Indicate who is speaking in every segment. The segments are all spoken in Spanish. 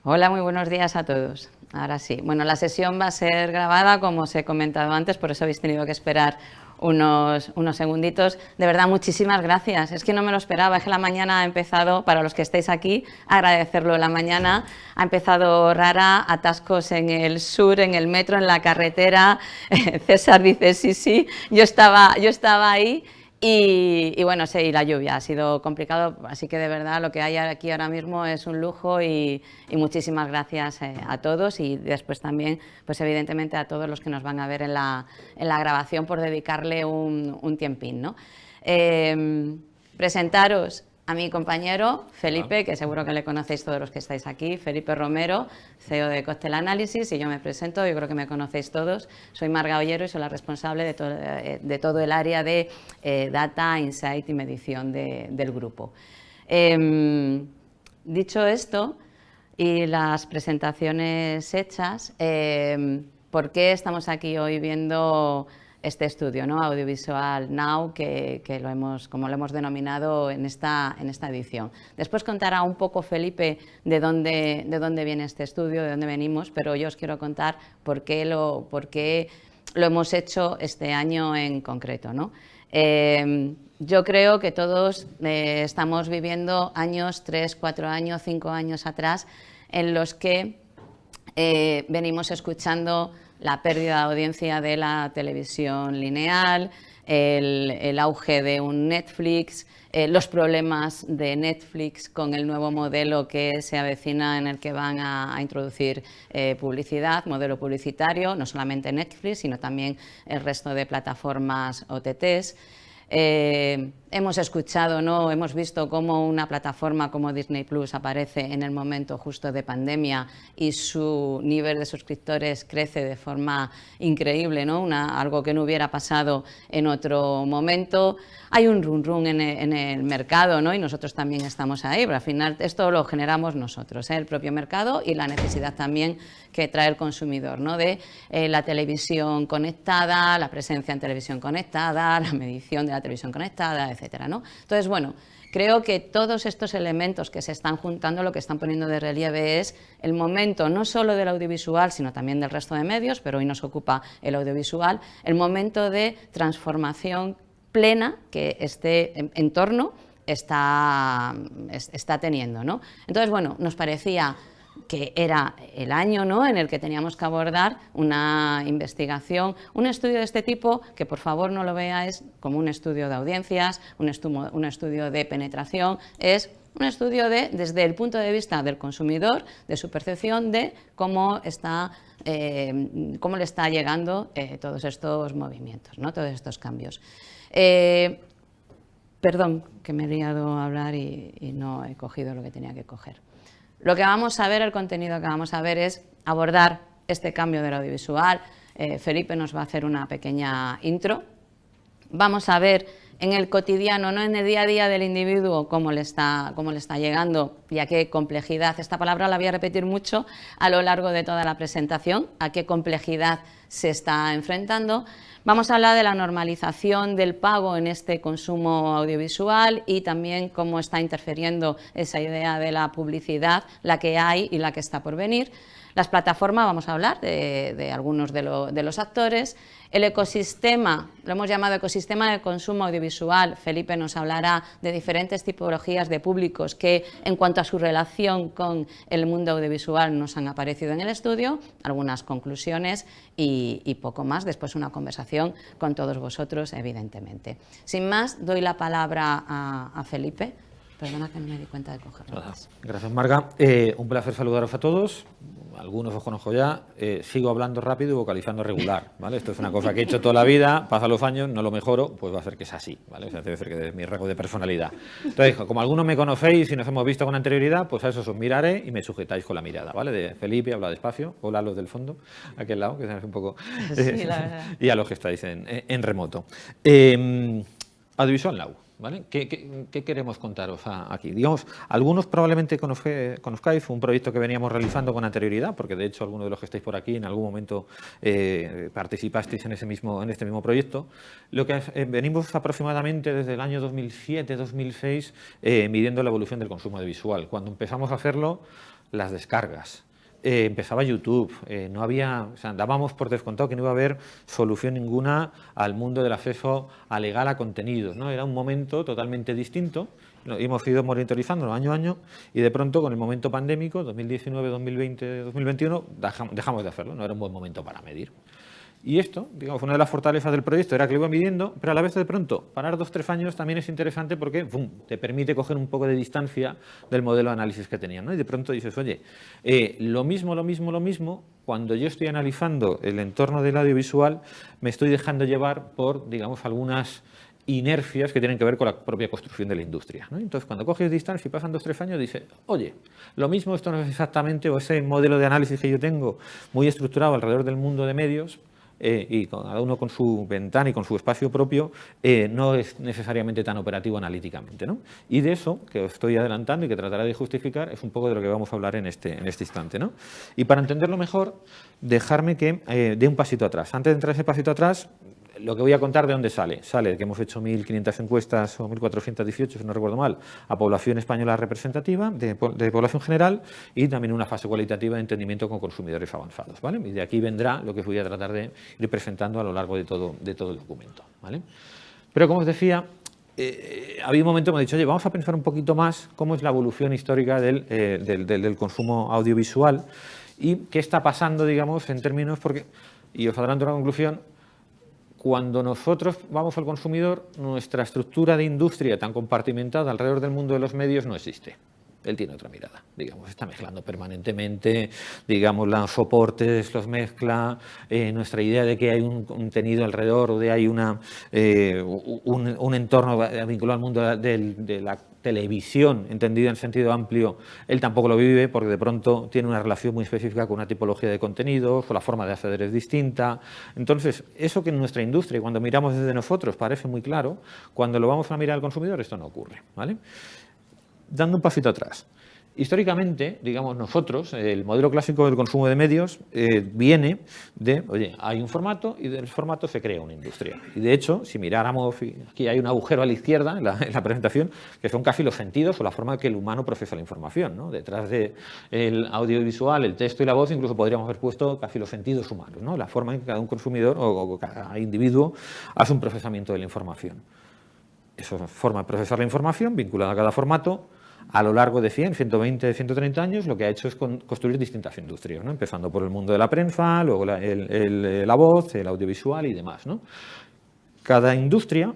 Speaker 1: Hola, muy buenos días a todos. Ahora sí. Bueno, la sesión va a ser grabada, como os he comentado antes, por eso habéis tenido que esperar unos segunditos. De verdad, muchísimas gracias. Es que no me lo esperaba, es que la mañana ha empezado, para los que estáis aquí, agradecerlo. La mañana ha empezado rara, atascos en el sur, en el metro, en la carretera. César dice sí, sí, yo estaba ahí. Y bueno, sí, la lluvia ha sido complicado, así que de verdad lo que hay aquí ahora mismo es un lujo y muchísimas gracias a todos y después también, pues evidentemente a todos los que nos van a ver en la grabación por dedicarle un tiempín, ¿no? Presentaros a mi compañero Felipe, que seguro que le conocéis todos los que estáis aquí, Felipe Romero, CEO de Cocktail Analysis, y yo me presento, yo creo que me conocéis todos, soy Marga Ollero y soy la responsable de todo el área de Data, Insight y Medición del grupo. Dicho esto, y las presentaciones hechas, ¿por qué estamos aquí hoy viendo este estudio, ¿no? Audiovisual Now, que como lo hemos denominado en esta edición? Después contará un poco Felipe de dónde viene este estudio, de dónde venimos, pero yo os quiero contar por qué lo hemos hecho este año en concreto, ¿no? Yo creo que todos estamos viviendo años, 3, 4 años, 5 años atrás, en los que venimos escuchando la pérdida de audiencia de la televisión lineal, el auge de un Netflix, los problemas de Netflix con el nuevo modelo que se avecina en el que van a introducir publicidad, modelo publicitario, no solamente Netflix, sino también el resto de plataformas OTTs. Hemos escuchado, ¿no? Hemos visto cómo una plataforma como Disney Plus aparece en el momento justo de pandemia y su nivel de suscriptores crece de forma increíble, ¿no? Algo que no hubiera pasado en otro momento. Hay un run en el mercado, ¿no? Y nosotros también estamos ahí, pero al final esto lo generamos nosotros, el propio mercado y la necesidad también que trae el consumidor, ¿no? De la televisión conectada, la presencia en televisión conectada, la medición de la televisión conectada, etcétera, ¿no? Entonces, bueno, creo que todos estos elementos que se están juntando lo que están poniendo de relieve es el momento no solo del audiovisual, sino también del resto de medios, pero hoy nos ocupa el audiovisual, el momento de transformación plena que este entorno está teniendo, ¿no? Entonces, bueno, nos parecía que era el año, ¿no?, en el que teníamos que abordar una investigación, un estudio de este tipo, que por favor no lo veáis como un estudio de audiencias, un estudio de penetración, es un estudio desde el punto de vista del consumidor, de su percepción de cómo le está llegando todos estos movimientos, ¿no?, todos estos cambios. Perdón, que me he liado a hablar y no he cogido lo que tenía que coger. Lo que vamos a ver, el contenido que vamos a ver es abordar este cambio del audiovisual. Felipe nos va a hacer una pequeña intro. Vamos a ver en el cotidiano, no en el día a día del individuo, cómo le está llegando y a qué complejidad. Esta palabra la voy a repetir mucho a lo largo de toda la presentación, a qué complejidad se está enfrentando. Vamos a hablar de la normalización del pago en este consumo audiovisual y también cómo está interfiriendo esa idea de la publicidad, la que hay y la que está por venir. Las plataformas, vamos a hablar de algunos de los actores. El ecosistema, lo hemos llamado ecosistema de consumo audiovisual. Felipe nos hablará de diferentes tipologías de públicos que, en cuanto a su relación con el mundo audiovisual, nos han aparecido en el estudio, algunas conclusiones y poco más. Después una conversación con todos vosotros, evidentemente. Sin más, doy la palabra a Felipe. Perdona que no me di cuenta de cogerlo.
Speaker 2: Gracias, Marga. Un placer saludaros a todos. Algunos os conozco ya. Sigo hablando rápido y vocalizando regular, ¿vale? Esto es una cosa que he hecho toda la vida, pasan los años, no lo mejoro, pues va a ser que es así, ¿vale? O sea, debe ser que es mi rasgo de personalidad. Entonces, como algunos me conocéis y nos hemos visto con anterioridad, pues a eso os miraré y me sujetáis con la mirada, ¿vale? De Felipe, habla despacio. Hola a los del fondo, aquel lado, que es un poco...
Speaker 1: Sí, la verdad.
Speaker 2: Y a los que estáis en remoto. Audiovisual Now. ¿Vale? ¿Qué queremos contaros aquí? Digamos, algunos probablemente conozcáis, fue un proyecto que veníamos realizando con anterioridad, porque de hecho algunos de los que estáis por aquí en algún momento participasteis en este mismo proyecto. Lo que venimos aproximadamente desde el año 2007-2006 midiendo la evolución del consumo audiovisual. Cuando empezamos a hacerlo, las descargas. Empezaba YouTube, no había, o sea, dábamos por descontado que no iba a haber solución ninguna al mundo del acceso a legal a contenidos, ¿no? Era un momento totalmente distinto, hemos ido monitorizándolo año a año y de pronto con el momento pandémico, 2019, 2020, 2021, dejamos de hacerlo, no era un buen momento para medir. Y esto, digamos, una de las fortalezas del proyecto era que lo iba midiendo, pero a la vez de pronto, parar 2 o 3 años también es interesante porque te permite coger un poco de distancia del modelo de análisis que tenían, ¿no? Y de pronto dices, oye, lo mismo, cuando yo estoy analizando el entorno del audiovisual, me estoy dejando llevar por, digamos, algunas inercias que tienen que ver con la propia construcción de la industria, ¿no? Entonces, cuando coges distancia y pasan 2 o 3 años, dices, oye, lo mismo esto no es exactamente, o ese modelo de análisis que yo tengo muy estructurado alrededor del mundo de medios, y cada uno con su ventana y con su espacio propio, no es necesariamente tan operativo analíticamente, ¿no? Y de eso, que os estoy adelantando y que trataré de justificar, es un poco de lo que vamos a hablar en este instante, ¿no? Y para entenderlo mejor, dejarme que dé un pasito atrás. Antes de entrar ese pasito atrás, lo que voy a contar de dónde sale. Sale que hemos hecho 1.500 encuestas, o 1.418, si no recuerdo mal, a población española representativa, de población general, y también una fase cualitativa de entendimiento con consumidores avanzados, ¿vale? Y de aquí vendrá lo que os voy a tratar de ir presentando a lo largo de todo el documento, ¿vale? Pero como os decía, había un momento que me he dicho, oye, vamos a pensar un poquito más cómo es la evolución histórica del consumo audiovisual y qué está pasando, digamos, en términos, porque, y os adelanto una conclusión, cuando nosotros vamos al consumidor, nuestra estructura de industria tan compartimentada alrededor del mundo de los medios no existe. Él tiene otra mirada, digamos, está mezclando permanentemente, digamos, los soportes los mezcla, nuestra idea de que hay un contenido alrededor o de hay un entorno vinculado al mundo de la televisión, entendida en sentido amplio, él tampoco lo vive porque de pronto tiene una relación muy específica con una tipología de contenidos o la forma de acceder es distinta. Entonces, eso que en nuestra industria, cuando miramos desde nosotros, parece muy claro, cuando lo vamos a mirar al consumidor, esto no ocurre, ¿vale? Dando un pasito atrás. Históricamente, digamos nosotros, el modelo clásico del consumo de medios viene de, oye, hay un formato y del formato se crea una industria. Y de hecho, si miráramos, aquí hay un agujero a la izquierda en la presentación, que son casi los sentidos o la forma en que el humano procesa la información, ¿no? Detrás del audiovisual, el texto y la voz, incluso podríamos haber puesto casi los sentidos humanos, ¿no? La forma en que cada un consumidor o cada individuo hace un procesamiento de la información. Esa forma de procesar la información, vinculada a cada formato, a lo largo de 100, 120, 130 años, lo que ha hecho es construir distintas industrias, ¿no? Empezando por el mundo de la prensa, luego la voz, el audiovisual y demás, ¿no? Cada industria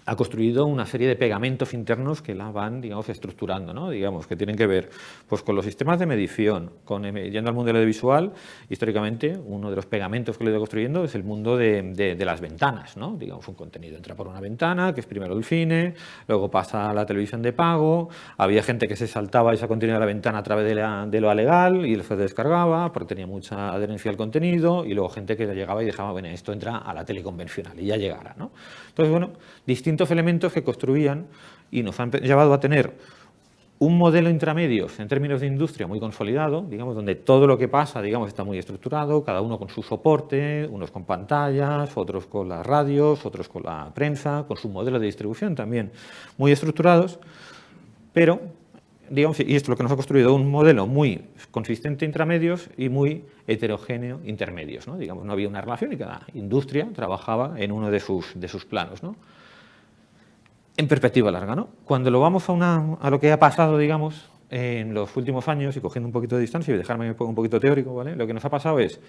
Speaker 2: ha construido una serie de pegamentos internos que la van, digamos, estructurando, ¿no? Digamos, que tienen que ver pues, con los sistemas de medición, yendo al mundo del audiovisual, históricamente, uno de los pegamentos que lo he ido construyendo es el mundo de las ventanas, ¿no? Digamos, un contenido entra por una ventana, que es primero el cine, luego pasa a la televisión de pago, había gente que se saltaba esa continuidad de la ventana a través de lo alegal y se descargaba porque tenía mucha adherencia al contenido, y luego gente que llegaba y dejaba, bueno, esto entra a la tele convencional y ya llegará, ¿no? Entonces, bueno, distintos elementos que construían y nos han llevado a tener un modelo intramedios en términos de industria muy consolidado, digamos, donde todo lo que pasa, digamos, está muy estructurado, cada uno con su soporte, unos con pantallas, otros con las radios, otros con la prensa, con su modelo de distribución también muy estructurados, pero, digamos, y esto es lo que nos ha construido un modelo muy consistente intramedios y muy heterogéneo intermedios, ¿no? Digamos, no había una relación y cada industria trabajaba en uno de sus planos, ¿no? En perspectiva larga, ¿no? Cuando lo vamos a lo que ha pasado, digamos, en los últimos años, y cogiendo un poquito de distancia y dejarme un poquito teórico, ¿vale? Lo que nos ha pasado es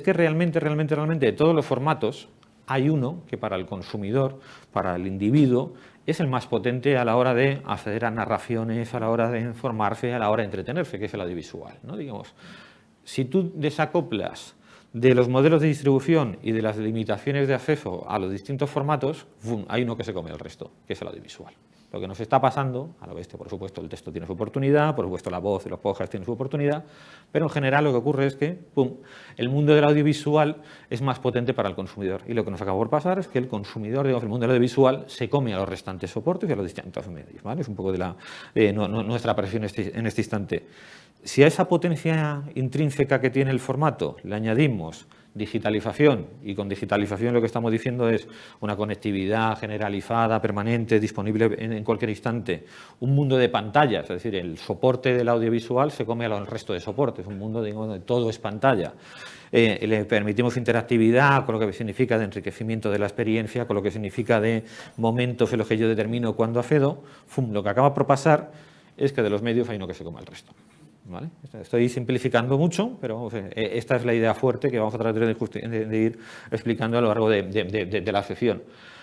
Speaker 2: que realmente de todos los formatos hay uno que para el consumidor, para el individuo, es el más potente a la hora de acceder a narraciones, a la hora de informarse, a la hora de entretenerse, que es el audiovisual, ¿no? Digamos, si tú desacoplas de los modelos de distribución y de las limitaciones de acceso a los distintos formatos, hay uno que se come el resto, que es el audiovisual. Lo que nos está pasando, a la bestia, por supuesto, el texto tiene su oportunidad, por supuesto, la voz y los podcasts tienen su oportunidad, pero en general lo que ocurre es que, el mundo del audiovisual es más potente para el consumidor. Y lo que nos acaba por pasar es que el consumidor, digamos, el mundo del audiovisual, se come a los restantes soportes y a los distintos medios, ¿vale? Es un poco de nuestra presión en este instante. Si a esa potencia intrínseca que tiene el formato le añadimos digitalización, y con digitalización lo que estamos diciendo es una conectividad generalizada, permanente, disponible en cualquier instante, un mundo de pantallas, es decir, el soporte del audiovisual se come al resto de soportes, un mundo, digamos, donde todo es pantalla. Le permitimos interactividad, con lo que significa de enriquecimiento de la experiencia, con lo que significa de momentos en los que yo determino cuándo accedo. Lo que acaba por pasar es que de los medios hay uno que se come el resto. ¿Vale? Estoy simplificando mucho, pero vamos, esta es la idea fuerte que vamos a tratar de ir explicando a lo largo de la sesión.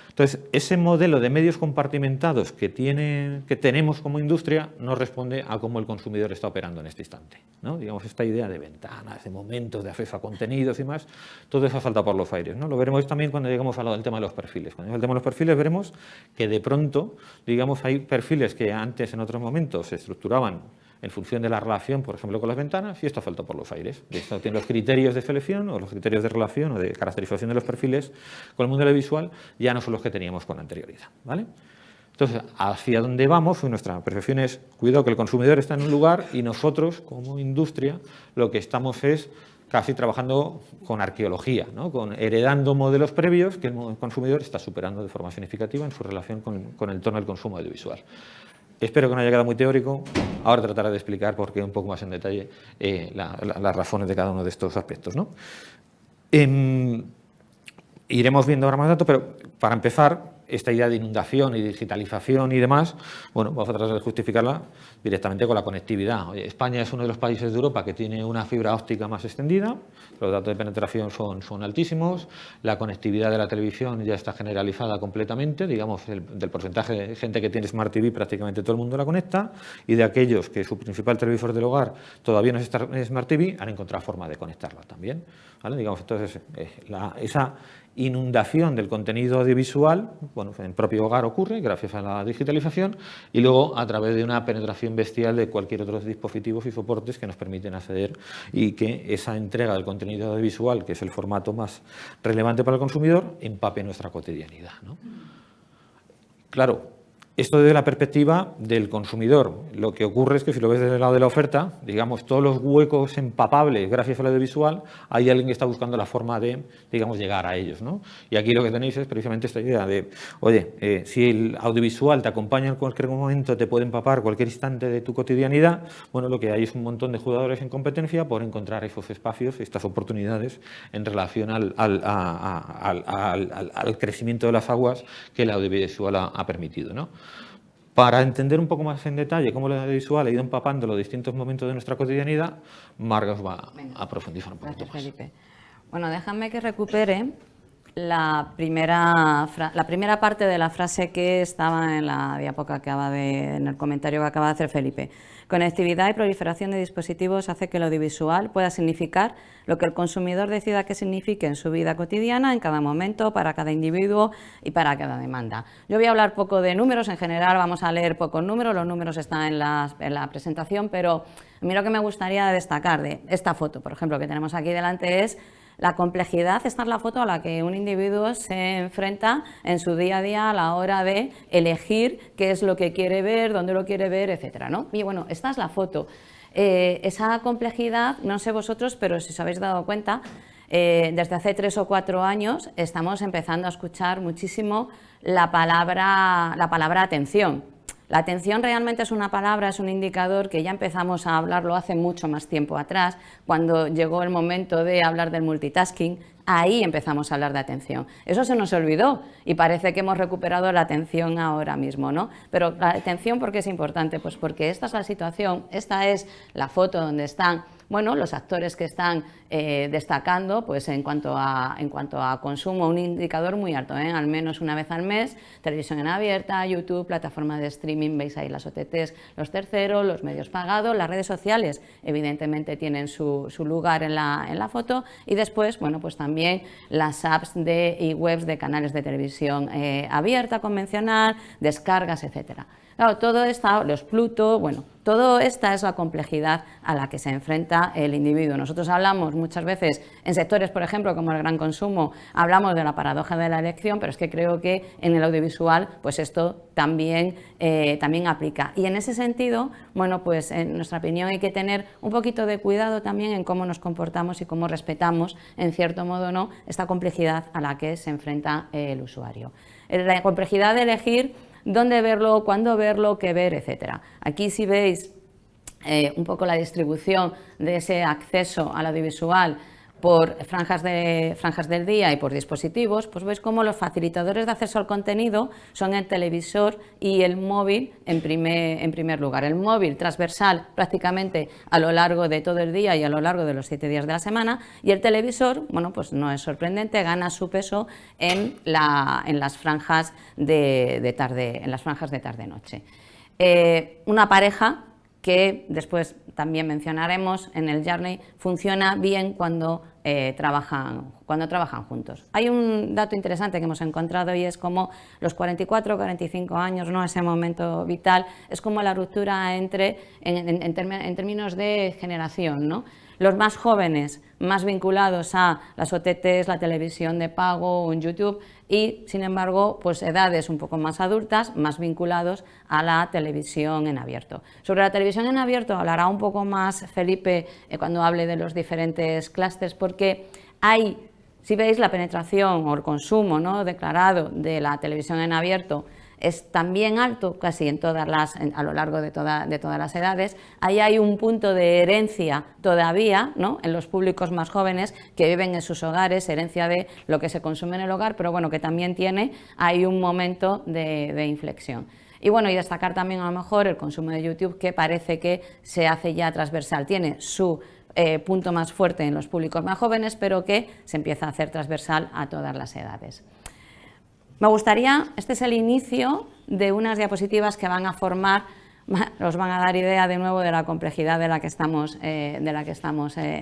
Speaker 2: Entonces, ese modelo de medios compartimentados que tenemos como industria no responde a cómo el consumidor está operando en este instante, ¿no? Digamos, esta idea de ventanas, de momentos, de acceso a contenidos y más, todo eso ha saltado por los aires, ¿no? Lo veremos también cuando lleguemos al tema de los perfiles. Cuando lleguemos al tema de los perfiles veremos que de pronto, digamos, hay perfiles que antes en otros momentos se estructuraban en función de la relación, por ejemplo, con las ventanas, y esto falta por los aires. Esto tiene los criterios de selección o los criterios de relación o de caracterización de los perfiles con el mundo audiovisual ya no son los que teníamos con anterioridad, ¿vale? Entonces, hacia dónde vamos, nuestra percepción es, cuidado que el consumidor está en un lugar y nosotros, como industria, lo que estamos es casi trabajando con arqueología, ¿no? Heredando modelos previos que el consumidor está superando de forma significativa en su relación con el entorno del consumo audiovisual. Espero que no haya quedado muy teórico. Ahora trataré de explicar por qué un poco más en detalle las razones de cada uno de estos aspectos, ¿no? Iremos viendo ahora más datos, pero para empezar, esta idea de inundación y digitalización y demás, bueno, vamos a tratar de justificarla directamente con la conectividad. Oye, España es uno de los países de Europa que tiene una fibra óptica más extendida, los datos de penetración son altísimos, la conectividad de la televisión ya está generalizada completamente, digamos, del porcentaje de gente que tiene Smart TV prácticamente todo el mundo la conecta, y de aquellos que su principal televisor del hogar todavía no es Smart TV, han encontrado forma de conectarla también, ¿vale? Digamos, entonces, esa inundación del contenido audiovisual, bueno, en el propio hogar ocurre gracias a la digitalización y luego a través de una penetración bestial de cualquier otro dispositivos y soportes que nos permiten acceder y que esa entrega del contenido audiovisual, que es el formato más relevante para el consumidor, empape nuestra cotidianidad, ¿no? Claro, esto desde la perspectiva del consumidor. Lo que ocurre es que si lo ves desde el lado de la oferta, digamos, todos los huecos empapables gracias al audiovisual, hay alguien que está buscando la forma de, digamos, llegar a ellos, ¿no? Y aquí lo que tenéis es precisamente esta idea de, oye, si el audiovisual te acompaña en cualquier momento, te puede empapar cualquier instante de tu cotidianidad, bueno, lo que hay es un montón de jugadores en competencia por encontrar esos espacios, estas oportunidades en relación al crecimiento de las aguas que el audiovisual ha permitido, ¿no? Para entender un poco más en detalle cómo el audiovisual ha ido empapando los distintos momentos de nuestra cotidianidad, Marga os va a profundizar un poquito más.
Speaker 1: Felipe. Bueno, déjame que recupere la primera parte de la frase que estaba en la diapositiva que en el comentario que acaba de hacer Felipe. Conectividad y proliferación de dispositivos hace que el audiovisual pueda significar lo que el consumidor decida que signifique en su vida cotidiana, en cada momento, para cada individuo y para cada demanda. Yo voy a hablar poco de números, en general vamos a leer pocos números, los números están en la presentación, pero a mí lo que me gustaría destacar de esta foto, por ejemplo, que tenemos aquí delante es la complejidad. Esta es la foto a la que un individuo se enfrenta en su día a día a la hora de elegir qué es lo que quiere ver, dónde lo quiere ver, etcétera, ¿no? Y bueno, esta es la foto. Esa complejidad, no sé vosotros, pero si os habéis dado cuenta, desde hace 3 o 4 años estamos empezando a escuchar muchísimo la palabra atención. La atención realmente es una palabra, es un indicador que ya empezamos a hablarlo hace mucho más tiempo atrás, cuando llegó el momento de hablar del multitasking, ahí empezamos a hablar de atención. Eso se nos olvidó y parece que hemos recuperado la atención ahora mismo, ¿no? Pero la atención, ¿por qué es importante? Pues porque esta es la situación, esta es la foto donde están, bueno, los actores que están destacando, pues en cuanto a consumo, un indicador muy alto, al menos una vez al mes, televisión en abierta, YouTube, plataformas de streaming, veis ahí las OTTs, los terceros, los medios pagados, las redes sociales, evidentemente tienen su lugar en la foto, y después, bueno, pues también las apps y webs de canales de televisión abierta, convencional, descargas, etcétera. Claro, todo esto, los Pluto, bueno, todo esta es la complejidad a la que se enfrenta el individuo. Nosotros hablamos muchas veces en sectores, por ejemplo, como el gran consumo, hablamos de la paradoja de la elección, pero es que creo que en el audiovisual, pues esto también aplica. Y en ese sentido, bueno, pues en nuestra opinión hay que tener un poquito de cuidado también en cómo nos comportamos y cómo respetamos, en cierto modo, ¿no?, esta complejidad a la que se enfrenta el usuario. La complejidad de elegir dónde verlo, cuándo verlo, qué ver, etcétera. Aquí si veis un poco la distribución de ese acceso al audiovisual por franjas del día y por dispositivos, pues veis cómo los facilitadores de acceso al contenido son el televisor y el móvil en primer lugar. El móvil transversal prácticamente a lo largo de todo el día y a lo largo de los 7 días de la semana, y el televisor, bueno, pues no es sorprendente, gana su peso en las franjas de tarde-noche. Una pareja que después también mencionaremos en el Journey, funciona bien cuando trabajan juntos. Hay un dato interesante que hemos encontrado y es como los 44 o 45 años, ¿no?, ese momento vital, es como la ruptura en términos de generación, ¿no? Los más jóvenes, más vinculados a las OTTs, la televisión de pago, un YouTube, y sin embargo, pues edades un poco más adultas, más vinculados a la televisión en abierto. Sobre la televisión en abierto hablará un poco más Felipe cuando hable de los diferentes clústeres, porque hay, si veis, la penetración o el consumo, ¿no?, declarado de la televisión en abierto es también alto casi a lo largo de todas las edades. Ahí hay un punto de herencia todavía, ¿no?, en los públicos más jóvenes que viven en sus hogares, herencia de lo que se consume en el hogar, pero bueno, que también hay un momento de inflexión. Y bueno, y destacar también a lo mejor el consumo de YouTube, que parece que se hace ya transversal, tiene su punto más fuerte en los públicos más jóvenes, pero que se empieza a hacer transversal a todas las edades. Me gustaría, este es el inicio de unas diapositivas que van a formar, os van a dar idea de nuevo de la complejidad de la que estamos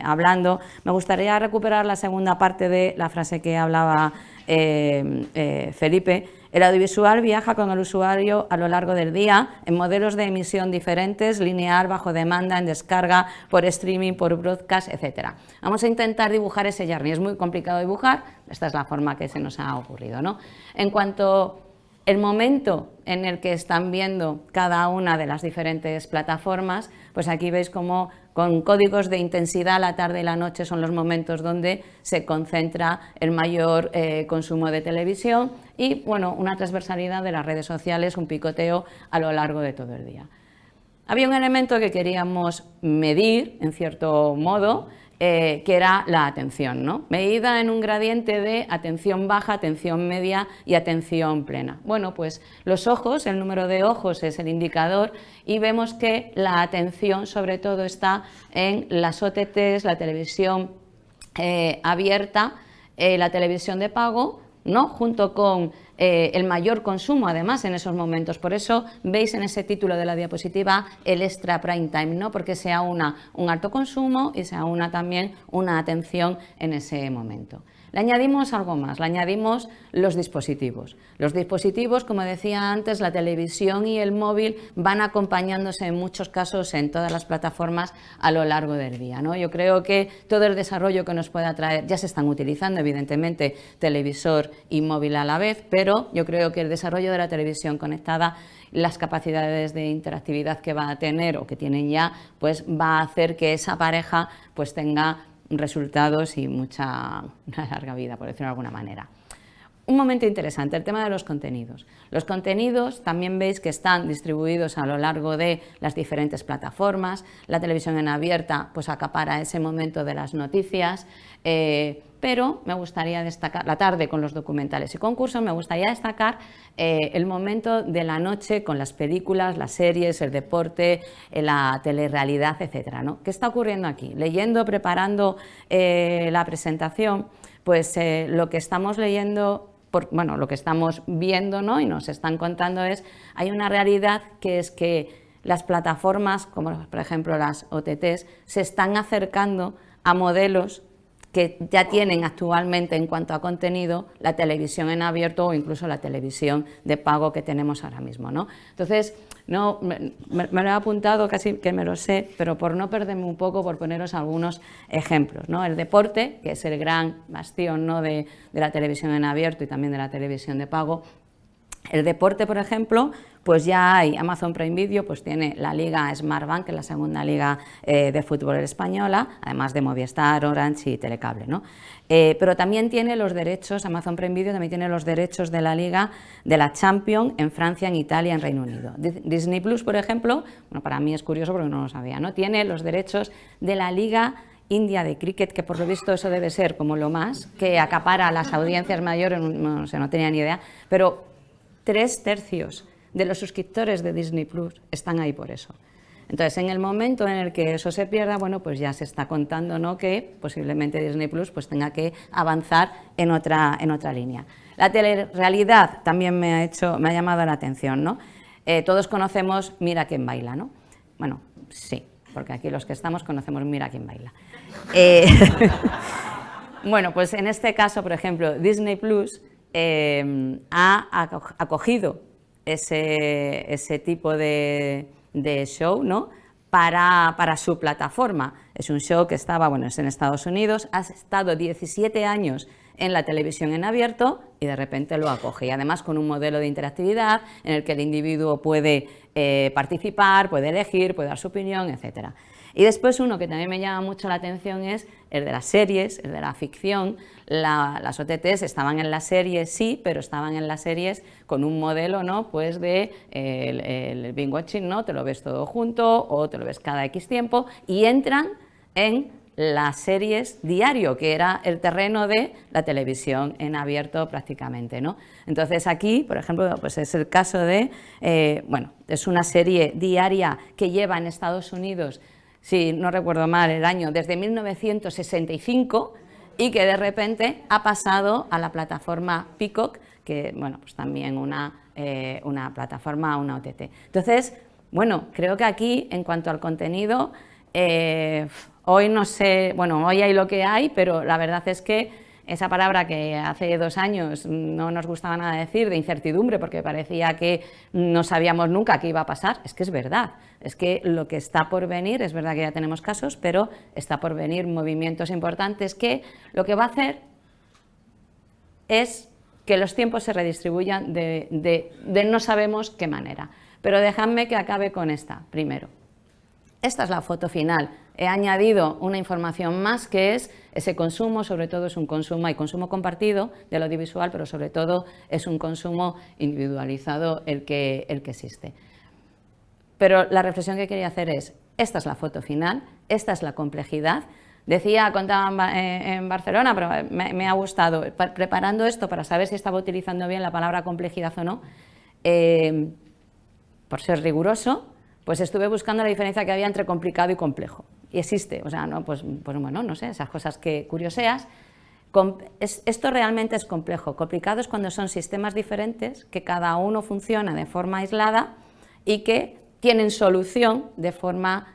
Speaker 1: hablando. Me gustaría recuperar la segunda parte de la frase que hablaba Felipe. El audiovisual viaja con el usuario a lo largo del día en modelos de emisión diferentes, lineal, bajo demanda, en descarga, por streaming, por broadcast, etc. Vamos a intentar dibujar ese journey. Es muy complicado dibujar, esta es la forma que se nos ha ocurrido, ¿no? En cuanto el momento en el que están viendo cada una de las diferentes plataformas, pues aquí veis cómo con códigos de intensidad la tarde y la noche son los momentos donde se concentra el mayor consumo de televisión y, bueno, una transversalidad de las redes sociales, un picoteo a lo largo de todo el día. Había un elemento que queríamos medir, en cierto modo, que era la atención, ¿no? Medida en un gradiente de atención baja, atención media y atención plena. Bueno, pues los ojos, el número de ojos es el indicador y vemos que la atención sobre todo está en las OTTs, la televisión abierta, la televisión de pago, ¿no?, junto con el mayor consumo además en esos momentos. Por eso veis en ese título de la diapositiva el extra prime time, ¿no?, porque se aúna un alto consumo y se aúna también una atención en ese momento. Le añadimos algo más, le añadimos los dispositivos. Los dispositivos, como decía antes, la televisión y el móvil van acompañándose en muchos casos en todas las plataformas a lo largo del día, ¿no? Yo creo que todo el desarrollo que nos pueda traer, ya se están utilizando evidentemente televisor y móvil a la vez, pero yo creo que el desarrollo de la televisión conectada, las capacidades de interactividad que va a tener o que tienen ya, pues va a hacer que esa pareja pues tenga resultados y una larga vida, por decirlo de alguna manera. Un momento interesante, el tema de los contenidos. Los contenidos también veis que están distribuidos a lo largo de las diferentes plataformas. La televisión en abierta pues acapara ese momento de las noticias, pero me gustaría destacar, la tarde con los documentales y concursos, me gustaría destacar el momento de la noche con las películas, las series, el deporte, la telerrealidad, etcétera, ¿no? ¿Qué está ocurriendo aquí? Leyendo, preparando la presentación, pues lo que estamos leyendo, lo que estamos viendo, ¿no?, y nos están contando hay una realidad que es que las plataformas, como por ejemplo las OTTs, se están acercando a modelos que ya tienen actualmente en cuanto a contenido la televisión en abierto o incluso la televisión de pago que tenemos ahora mismo, ¿no? Entonces, no, me lo he apuntado, casi que me lo sé, pero por no perderme un poco, por poneros algunos ejemplos, ¿no? El deporte, que es el gran bastión, ¿no?, de la televisión en abierto y también de la televisión de pago. El deporte, por ejemplo, pues ya hay Amazon Prime Video, pues tiene la liga Smartbank, que es la segunda liga de fútbol española, además de Movistar, Orange y Telecable, ¿no? Pero también tiene los derechos, Amazon Prime Video también tiene los derechos de la liga de la Champions en Francia, en Italia, en Reino Unido. Disney Plus, por ejemplo, bueno, para mí es curioso porque no lo sabía, ¿no? Tiene los derechos de la liga India de cricket, que por lo visto eso debe ser como lo más, que acapara a las audiencias mayores, no sé, no tenía ni idea, pero 3/3 de los suscriptores de Disney Plus están ahí por eso. Entonces, en el momento en el que eso se pierda, bueno, pues ya se está contando, ¿no?, que posiblemente Disney Plus pues tenga que avanzar en otra línea. La telerrealidad también me ha llamado la atención, ¿no? Todos conocemos Mira quién baila, ¿no? Bueno, sí, porque aquí los que estamos conocemos Mira quién baila. Bueno, pues en este caso, por ejemplo, Disney Plus ha acogido ese tipo de show, ¿no?, para su plataforma. Es un show que estaba, bueno, es en Estados Unidos, ha estado 17 años en la televisión en abierto y de repente lo acoge. Y además con un modelo de interactividad en el que el individuo puede participar, puede elegir, puede dar su opinión, etcétera. Y después uno que también me llama mucho la atención es el de las series, el de la ficción. Las OTTs estaban en las series, sí, pero estaban en las series con un modelo, ¿no?, pues de el binge watching, ¿no? Te lo ves todo junto o te lo ves cada X tiempo y entran en las series diario, que era el terreno de la televisión en abierto prácticamente, ¿no? Entonces aquí, por ejemplo, pues es el caso de, bueno, es una serie diaria que lleva en Estados Unidos, si no recuerdo mal, el año desde 1965 y que de repente ha pasado a la plataforma Peacock, que, bueno, pues también una plataforma, una OTT. Entonces, bueno, creo que aquí, en cuanto al contenido, hoy no sé, bueno, hoy hay lo que hay, pero la verdad es que esa palabra que hace 2 años no nos gustaba nada decir, de incertidumbre, porque parecía que no sabíamos nunca qué iba a pasar, es que es verdad, es que lo que está por venir, es verdad que ya tenemos casos, pero está por venir movimientos importantes que lo que va a hacer es que los tiempos se redistribuyan de no sabemos qué manera. Pero dejadme que acabe con esta primero. Esta es la foto final. He añadido una información más que es ese consumo, sobre todo es un consumo, hay consumo compartido del audiovisual, pero sobre todo es un consumo individualizado el que existe. Pero la reflexión que quería hacer es, esta es la foto final, esta es la complejidad. Contaba en Barcelona, pero me ha gustado, preparando esto para saber si estaba utilizando bien la palabra complejidad o no, por ser riguroso, pues estuve buscando la diferencia que había entre complicado y complejo. Y existe, o sea, no, pues bueno, no sé, esas cosas que curioseas. Esto realmente es complejo. Complicado es cuando son sistemas diferentes, que cada uno funciona de forma aislada y que tienen solución de forma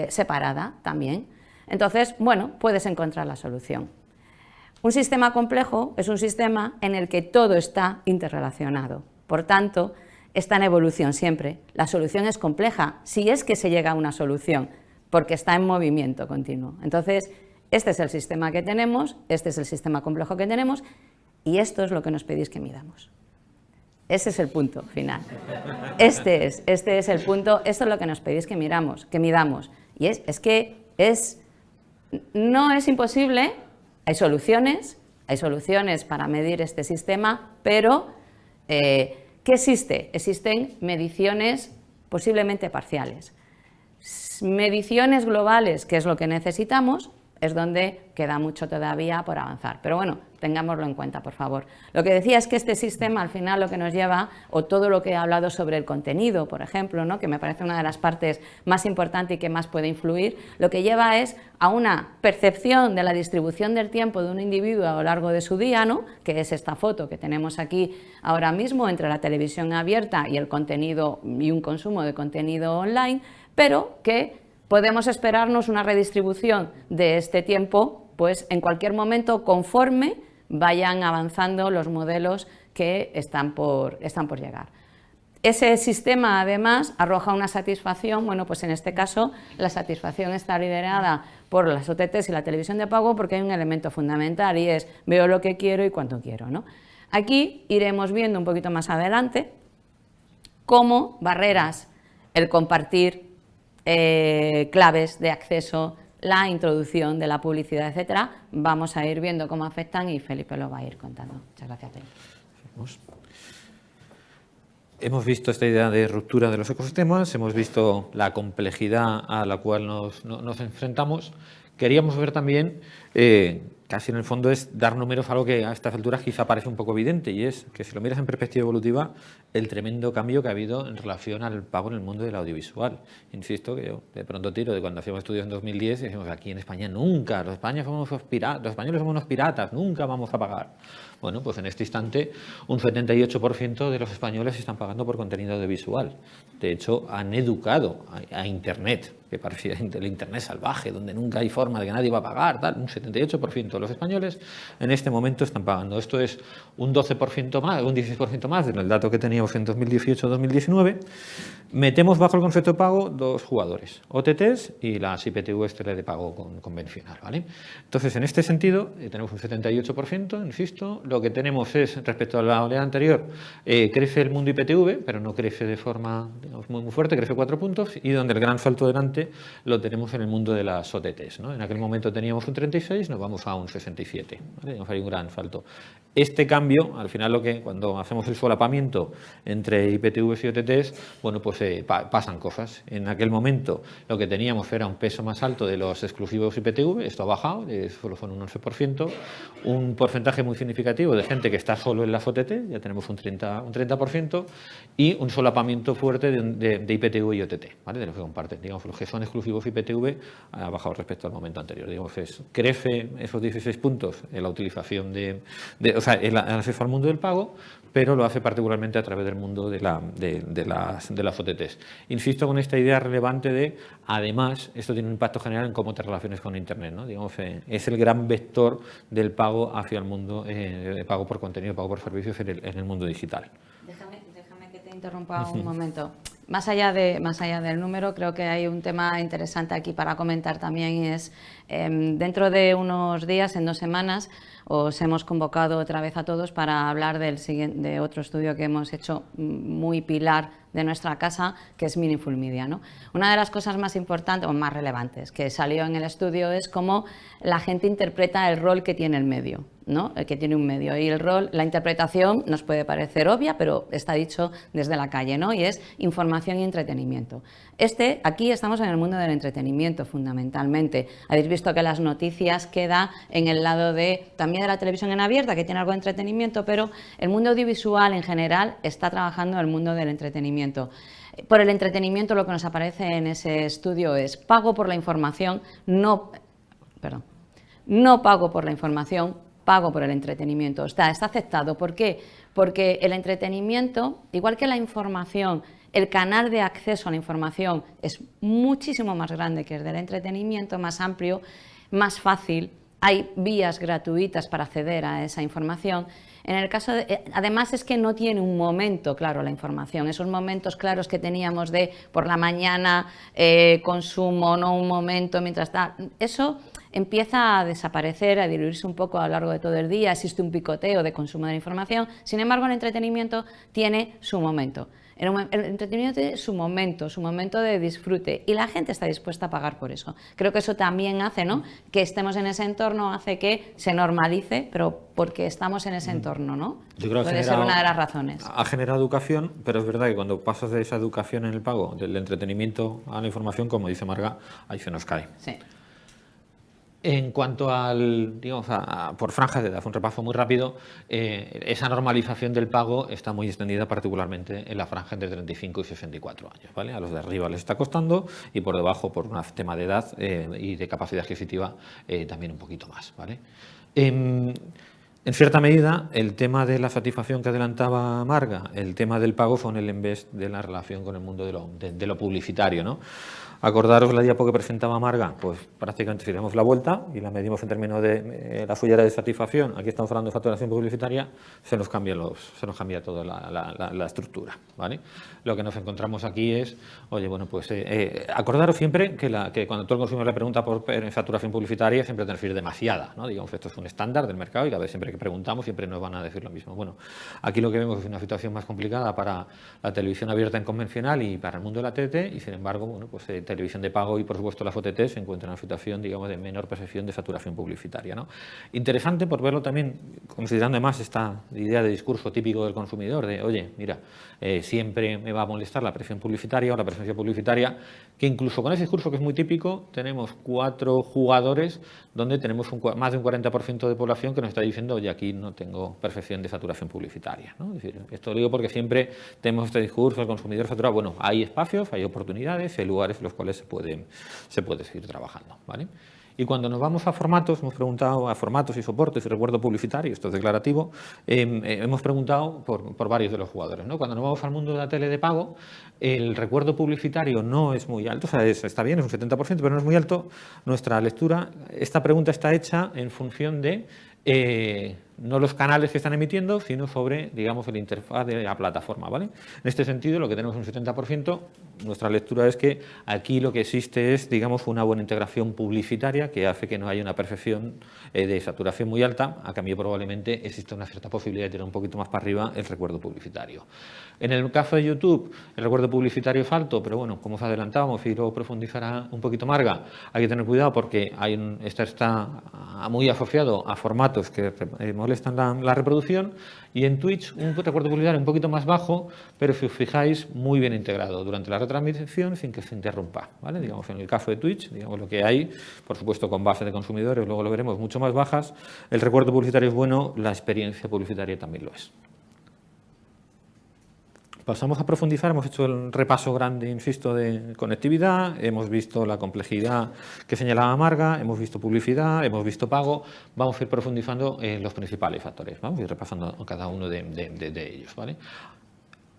Speaker 1: separada también. Entonces, bueno, puedes encontrar la solución. Un sistema complejo es un sistema en el que todo está interrelacionado. Por tanto, está en evolución siempre. La solución es compleja, si es que se llega a una solución, porque está en movimiento continuo. Entonces, este es el sistema que tenemos, este es el sistema complejo que tenemos, y esto es lo que nos pedís que midamos. Ese es el punto final. Este es el punto, esto es lo que nos pedís que midamos. Y es que no es imposible, hay soluciones para medir este sistema, pero ¿qué existe? Existen mediciones posiblemente parciales. Mediciones globales, que es lo que necesitamos, es donde queda mucho todavía por avanzar. Pero bueno, tengámoslo en cuenta, por favor. Lo que decía es que este sistema, al final, lo que nos lleva, o todo lo que he hablado sobre el contenido, por ejemplo, ¿no?, que me parece una de las partes más importantes y que más puede influir, lo que lleva es a una percepción de la distribución del tiempo de un individuo a lo largo de su día, ¿no?, que es esta foto que tenemos aquí ahora mismo entre la televisión abierta y el contenido y un consumo de contenido online, pero que podemos esperarnos una redistribución de este tiempo pues en cualquier momento, conforme vayan avanzando los modelos que están por llegar. Ese sistema, además, arroja una satisfacción. Bueno, pues en este caso la satisfacción está liderada por las OTTs y la televisión de pago, porque hay un elemento fundamental y es veo lo que quiero y cuánto quiero, ¿no? Aquí iremos viendo un poquito más adelante cómo barreras, el compartir claves de acceso, la introducción de la publicidad, etcétera, vamos a ir viendo cómo afectan y Felipe lo va a ir contando. Muchas gracias, Felipe.
Speaker 2: Hemos visto esta idea de ruptura de los ecosistemas, hemos visto la complejidad a la cual nos enfrentamos. Queríamos ver también, casi en el fondo, es dar números a algo que a estas alturas quizá parece un poco evidente, y es que si lo miras en perspectiva evolutiva, el tremendo cambio que ha habido en relación al pago en el mundo del audiovisual. Insisto que yo de pronto tiro de cuando hacíamos estudios en 2010 y decimos aquí en España nunca, los españoles somos unos piratas, nunca vamos a pagar. Bueno, pues en este instante un 78% de los españoles están pagando por contenido audiovisual. De hecho, han educado a Internet, que parecía el Internet salvaje, donde nunca hay forma de que nadie va a pagar, tal. Un 78% de los españoles en este momento están pagando. Esto es un 12% más, un 16% más del dato que teníamos en 2018-2019. Metemos bajo el concepto de pago dos jugadores, OTTs y las IPTVs de pago convencional, ¿vale? Entonces, en este sentido, tenemos un 78%, insisto. Lo que tenemos es, respecto a la oleada anterior, crece el mundo IPTV, pero no crece de forma, digamos, muy fuerte, crece 4 puntos, y donde el gran salto delante lo tenemos en el mundo de las OTTs, ¿no? En aquel momento teníamos un 36, nos vamos a un 67, ¿vale? Hay un gran salto. Este cambio, al final, cuando hacemos el solapamiento entre IPTVs y OTTs, bueno, pues pasan cosas. En aquel momento lo que teníamos era un peso más alto de los exclusivos IPTV, esto ha bajado, solo son un 11%, un porcentaje muy significativo de gente que está solo en las OTT, ya tenemos un 30%, y un solapamiento fuerte de IPTV y OTT, ¿vale? De los que comparten. Digamos, los que son exclusivos IPTV ha bajado respecto al momento anterior. Digamos, crece esos 16 puntos en la utilización el acceso al mundo del pago, pero lo hace particularmente a través del mundo de las OTTs. Insisto con esta idea relevante de, además, esto tiene un impacto general en cómo te relaciones con Internet, ¿no? Digamos, es el gran vector del pago hacia el mundo de pago por contenido, pago por servicios en el mundo digital.
Speaker 1: Déjame que te interrumpa un momento. Más allá del número, creo que hay un tema interesante aquí para comentar también, y es dentro de unos días, en 2 semanas, os hemos convocado otra vez a todos para hablar de otro estudio que hemos hecho muy pilar de nuestra casa, que es Meaningful Media, ¿no? Una de las cosas más importantes o más relevantes que salió en el estudio es cómo la gente interpreta el rol que tiene el medio, ¿no? Que tiene un medio, y el rol, la interpretación nos puede parecer obvia, pero está dicho desde la calle, ¿no? Y es información y entretenimiento. Aquí estamos en el mundo del entretenimiento fundamentalmente. Habéis visto que las noticias queda en el lado también de la televisión en abierta, que tiene algo de entretenimiento, pero el mundo audiovisual en general está trabajando en el mundo del entretenimiento. Por el entretenimiento, lo que nos aparece en ese estudio es pago por la información, no pago por la información, pago por el entretenimiento. Está aceptado. ¿Por qué? Porque el entretenimiento, igual que la información, el canal de acceso a la información es muchísimo más grande que el del entretenimiento, más amplio, más fácil. Hay vías gratuitas para acceder a esa información. En el caso además es que no tiene un momento claro la información, esos momentos claros que teníamos de por la mañana consumo, no un momento mientras está, eso empieza a desaparecer, a diluirse un poco a lo largo de todo el día, existe un picoteo de consumo de la información. Sin embargo, el entretenimiento tiene su momento. El entretenimiento tiene su momento de disfrute, y la gente está dispuesta a pagar por eso. Creo que eso también hace, ¿no?, que estemos en ese entorno, hace que se normalice, pero porque estamos en ese entorno, ¿no?
Speaker 2: Yo creo que
Speaker 1: puede ser una de las razones.
Speaker 2: Ha generado educación, pero es verdad que cuando pasas de esa educación en el pago, del entretenimiento a la información, como dice Marga, ahí se nos cae.
Speaker 1: Sí.
Speaker 2: En cuanto por franjas de edad, un repaso muy rápido, esa normalización del pago está muy extendida particularmente en la franja entre 35 y 64 años, ¿vale? A los de arriba les está costando, y por debajo, por un tema de edad y de capacidad adquisitiva, también un poquito más, ¿vale? En cierta medida, el tema de la satisfacción que adelantaba Marga, el tema del pago, son el embés de la relación con el mundo de lo publicitario, ¿no? Acordaros la diapo que presentaba Marga, pues prácticamente si le damos la vuelta y la medimos en términos de la follera de satisfacción, aquí estamos hablando de facturación publicitaria, se nos cambia toda la estructura, ¿vale? Lo que nos encontramos aquí es, oye, bueno, pues acordaros siempre que cuando todo el consumidor le pregunta por facturación publicitaria, siempre tiene que decir demasiada, ¿no? Digamos, esto es un estándar del mercado y cada vez siempre que preguntamos siempre nos van a decir lo mismo. Bueno, aquí lo que vemos es una situación más complicada para la televisión abierta en convencional y para el mundo de la TDT y, sin embargo, bueno, pues televisión de pago y, por supuesto, las OTT se encuentran en una situación, digamos, de menor percepción de saturación publicitaria, ¿no? Interesante por verlo también, considerando además esta idea de discurso típico del consumidor, de, oye, mira, siempre me va a molestar la presión publicitaria o la presencia publicitaria, que incluso con ese discurso que es muy típico, tenemos 4 jugadores donde tenemos más de un 40% de población que nos está diciendo, oye, aquí no tengo percepción de saturación publicitaria, ¿no? Es decir, esto lo digo porque siempre tenemos este discurso del consumidor saturado. Bueno, hay espacios, hay oportunidades, hay lugares en los cuales se puede seguir trabajando, ¿vale? Y cuando nos vamos a formatos, hemos preguntado a formatos y soportes y recuerdo publicitario, esto es declarativo, hemos preguntado por varios de los jugadores, ¿no? Cuando nos vamos al mundo de la tele de pago, el recuerdo publicitario no es muy alto, o sea, está bien, es un 70%, pero no es muy alto. Nuestra lectura, esta pregunta está hecha en función de no los canales que están emitiendo, sino sobre, digamos, la interfaz de la plataforma, ¿vale? En este sentido, lo que tenemos un 70%, nuestra lectura es que aquí lo que existe es, digamos, una buena integración publicitaria que hace que no haya una percepción de saturación muy alta, a cambio probablemente existe una cierta posibilidad de tirar un poquito más para arriba el recuerdo publicitario. En el caso de YouTube, el recuerdo publicitario es alto, pero bueno, como os adelantábamos y luego profundizará un poquito Marga, hay que tener cuidado porque está muy asociado a formatos que molestan la reproducción, y en Twitch un recuerdo publicitario un poquito más bajo, pero si os fijáis, muy bien integrado durante la retransmisión sin que se interrumpa, ¿vale? Digamos, en el caso de Twitch, digamos, lo que hay, por supuesto con base de consumidores, luego lo veremos, mucho más bajas, el recuerdo publicitario es bueno, la experiencia publicitaria también lo es. Pasamos a profundizar, hemos hecho el repaso grande, insisto, de conectividad, hemos visto la complejidad que señalaba Marga, hemos visto publicidad, hemos visto pago, vamos a ir profundizando en los principales factores, vamos a ir repasando cada uno de ellos, ¿vale?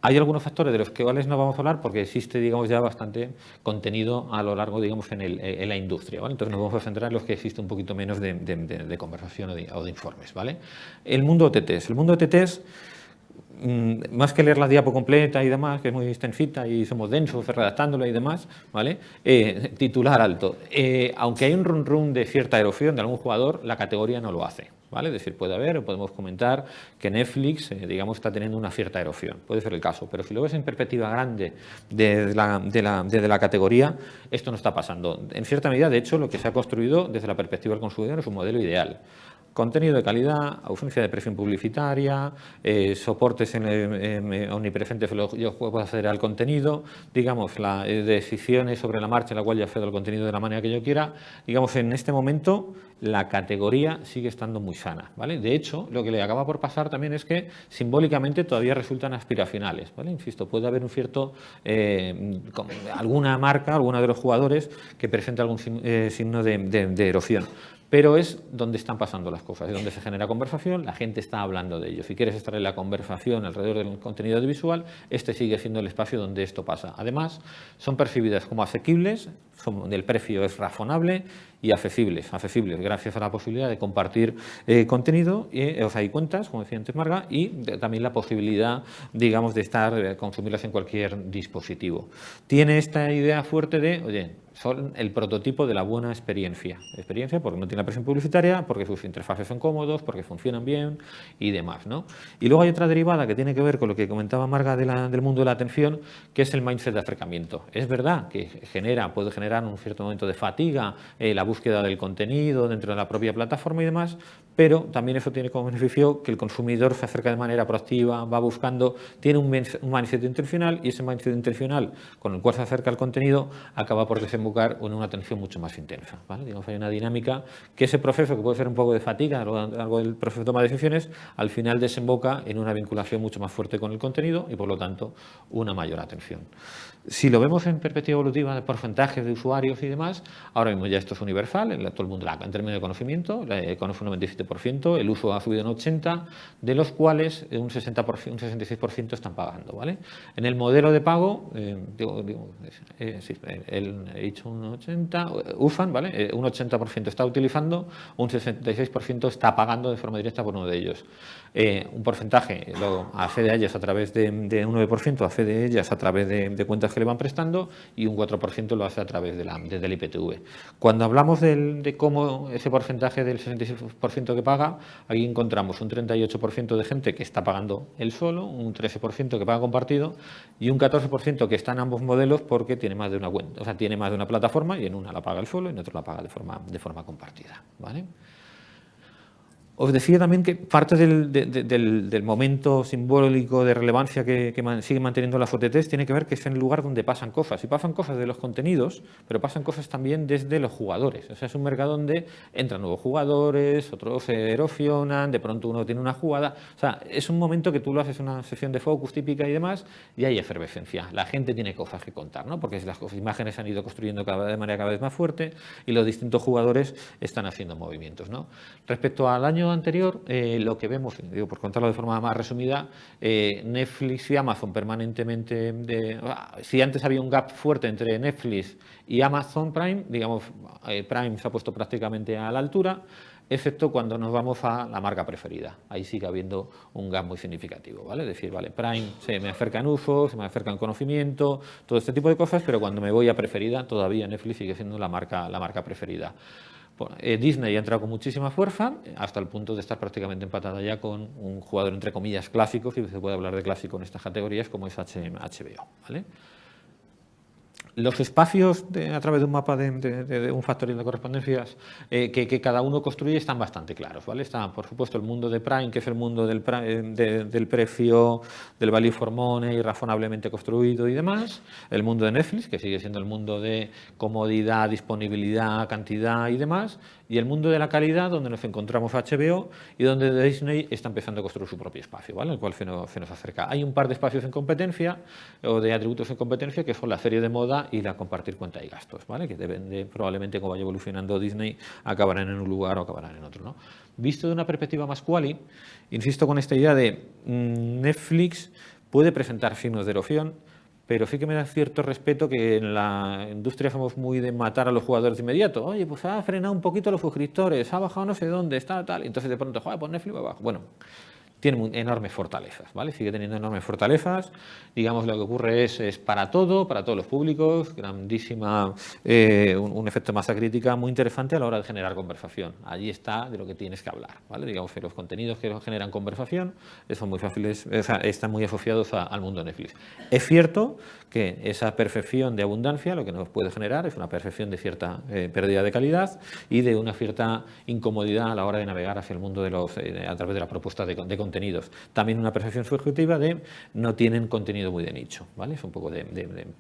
Speaker 2: Hay algunos factores de los cuales no vamos a hablar porque existe, digamos, ya bastante contenido a lo largo, digamos, en la industria, ¿vale? Entonces nos vamos a centrar en los que existe un poquito menos de conversación o de informes, ¿vale? El mundo OTTs. El mundo OTTs, más que leer la diapo completa y demás, que es muy extensita y somos densos redactándola y demás, ¿vale? Titular alto. Aunque hay un run de cierta erosión de algún jugador, la categoría no lo hace, ¿vale? Es decir, puede haber, o podemos comentar que Netflix, digamos, está teniendo una cierta erosión. Puede ser el caso, pero si lo ves en perspectiva grande desde la categoría, esto no está pasando. En cierta medida, de hecho, lo que se ha construido desde la perspectiva del consumidor es un modelo ideal. Contenido de calidad, ausencia de presión publicitaria, soportes omnipresentes, yo puedo acceder al contenido, digamos, decisiones sobre la marcha en la cual yo accedo al contenido de la manera que yo quiera. Digamos, en este momento la categoría sigue estando muy sana, ¿vale? De hecho, lo que le acaba por pasar también es que simbólicamente todavía resultan aspiracionales, ¿vale? Insisto, puede haber un cierto, alguna marca, alguno de los jugadores que presente algún signo de erosión. Pero es donde están pasando las cosas, es donde se genera conversación, la gente está hablando de ello. Si quieres estar en la conversación alrededor del contenido audiovisual, este sigue siendo el espacio donde esto pasa. Además, son percibidas como asequibles, el precio es razonable y accesibles gracias a la posibilidad de compartir contenido, o sea, y cuentas, como decía antes Marga, y también la posibilidad, digamos, de consumirlas en cualquier dispositivo. Tiene esta idea fuerte de, oye, son el prototipo de la buena experiencia. Experiencia porque no tiene la presión publicitaria, porque sus interfaces son cómodos, porque funcionan bien y demás, ¿no? Y luego hay otra derivada que tiene que ver con lo que comentaba Marga del mundo de la atención, que es el mindset de acercamiento. Es verdad que puede generar un cierto momento de fatiga, la búsqueda del contenido dentro de la propia plataforma y demás, pero también eso tiene como beneficio que el consumidor se acerca de manera proactiva, va buscando, tiene un mindset intencional, y ese mindset intencional con el cual se acerca al contenido acaba por desembocar desembocar en una atención mucho más intensa, ¿vale? Digamos, hay una dinámica que ese proceso, que puede ser un poco de fatiga a lo largo del proceso de toma de decisiones, al final desemboca en una vinculación mucho más fuerte con el contenido y, por lo tanto, una mayor atención. Si lo vemos en perspectiva evolutiva de porcentajes de usuarios y demás, ahora mismo ya esto es universal, todo el mundo, en términos de conocimiento, conoce un 97%, el uso ha subido en 80%, de los cuales un 60%, un 66% están pagando, ¿vale? En el modelo de pago, he dicho un 80%, UFAN, ¿vale? Un 80% está utilizando, un 66% está pagando de forma directa por uno de ellos. Un porcentaje accede a ellas a través de un 9%, accede a ellas a través de cuentas que le van prestando, y un 4% lo hace a través del IPTV. Cuando hablamos de cómo ese porcentaje del 66% que paga, ahí encontramos un 38% de gente que está pagando él solo, un 13% que paga compartido y un 14% que está en ambos modelos porque tiene más de una cuenta, o sea, tiene más de una plataforma y en una la paga él solo y en otra la paga de forma compartida, ¿vale? Os decía también que parte del momento simbólico de relevancia que sigue manteniendo las OTTs tiene que ver que es en el lugar donde pasan cosas. Y pasan cosas de los contenidos, pero pasan cosas también desde los jugadores. O sea, es un mercado donde entran nuevos jugadores, otros se erosionan, de pronto uno tiene una jugada. O sea, es un momento que tú lo haces una sesión de focus típica y demás, y hay efervescencia. La gente tiene cosas que contar, ¿no? Porque las imágenes se han ido construyendo de manera cada vez más fuerte y los distintos jugadores están haciendo movimientos, ¿no? Respecto al año anterior, lo que vemos, digo, por contarlo de forma más resumida, Netflix y Amazon permanentemente, si antes había un gap fuerte entre Netflix y Amazon Prime, digamos, Prime se ha puesto prácticamente a la altura, excepto cuando nos vamos a la marca preferida. Ahí sigue habiendo un gap muy significativo, ¿vale? Es decir, vale, Prime se me acerca en uso, se me acerca en conocimiento, todo este tipo de cosas, pero cuando me voy a preferida, todavía Netflix sigue siendo la marca preferida. Disney ha entrado con muchísima fuerza, hasta el punto de estar prácticamente empatada ya con un jugador, entre comillas, clásico, si se puede hablar de clásico en estas categorías, como es HBO, ¿vale? Los espacios a través de un mapa de un factorial de correspondencias que cada uno construye están bastante claros, ¿vale? Está, por supuesto, el mundo de Prime, que es el mundo del precio, del value for money, razonablemente construido y demás. El mundo de Netflix, que sigue siendo el mundo de comodidad, disponibilidad, cantidad y demás. Y el mundo de la calidad, donde nos encontramos HBO y donde Disney está empezando a construir su propio espacio, ¿vale? El cual se nos acerca. Hay un par de espacios en competencia o de atributos en competencia que son la serie de moda y la compartir cuenta y gastos, ¿vale? Que probablemente, como vaya evolucionando Disney, acabarán en un lugar o acabarán en otro, ¿no? Visto de una perspectiva más quali, insisto con esta idea de Netflix puede presentar signos de erosión, pero sí que me da cierto respeto que en la industria somos muy de matar a los jugadores de inmediato. Oye, pues ha frenado un poquito los suscriptores, ha bajado no sé dónde, está tal. Entonces de pronto, joder, pues Netflix va abajo. Bueno, tiene enormes fortalezas, ¿vale? Sigue teniendo enormes fortalezas. Digamos, lo que ocurre es para todos los públicos, grandísima, un efecto de masa crítica muy interesante a la hora de generar conversación. Allí está de lo que tienes que hablar, ¿vale? Digamos que los contenidos que generan conversación son muy fáciles, están muy asociados al mundo de Netflix. Es cierto que esa perfección de abundancia lo que nos puede generar es una percepción de cierta pérdida de calidad y de una cierta incomodidad a la hora de navegar hacia el mundo a través de la propuesta de contenidos. También una percepción subjetiva de no tienen contenido muy de nicho, ¿vale? Es un poco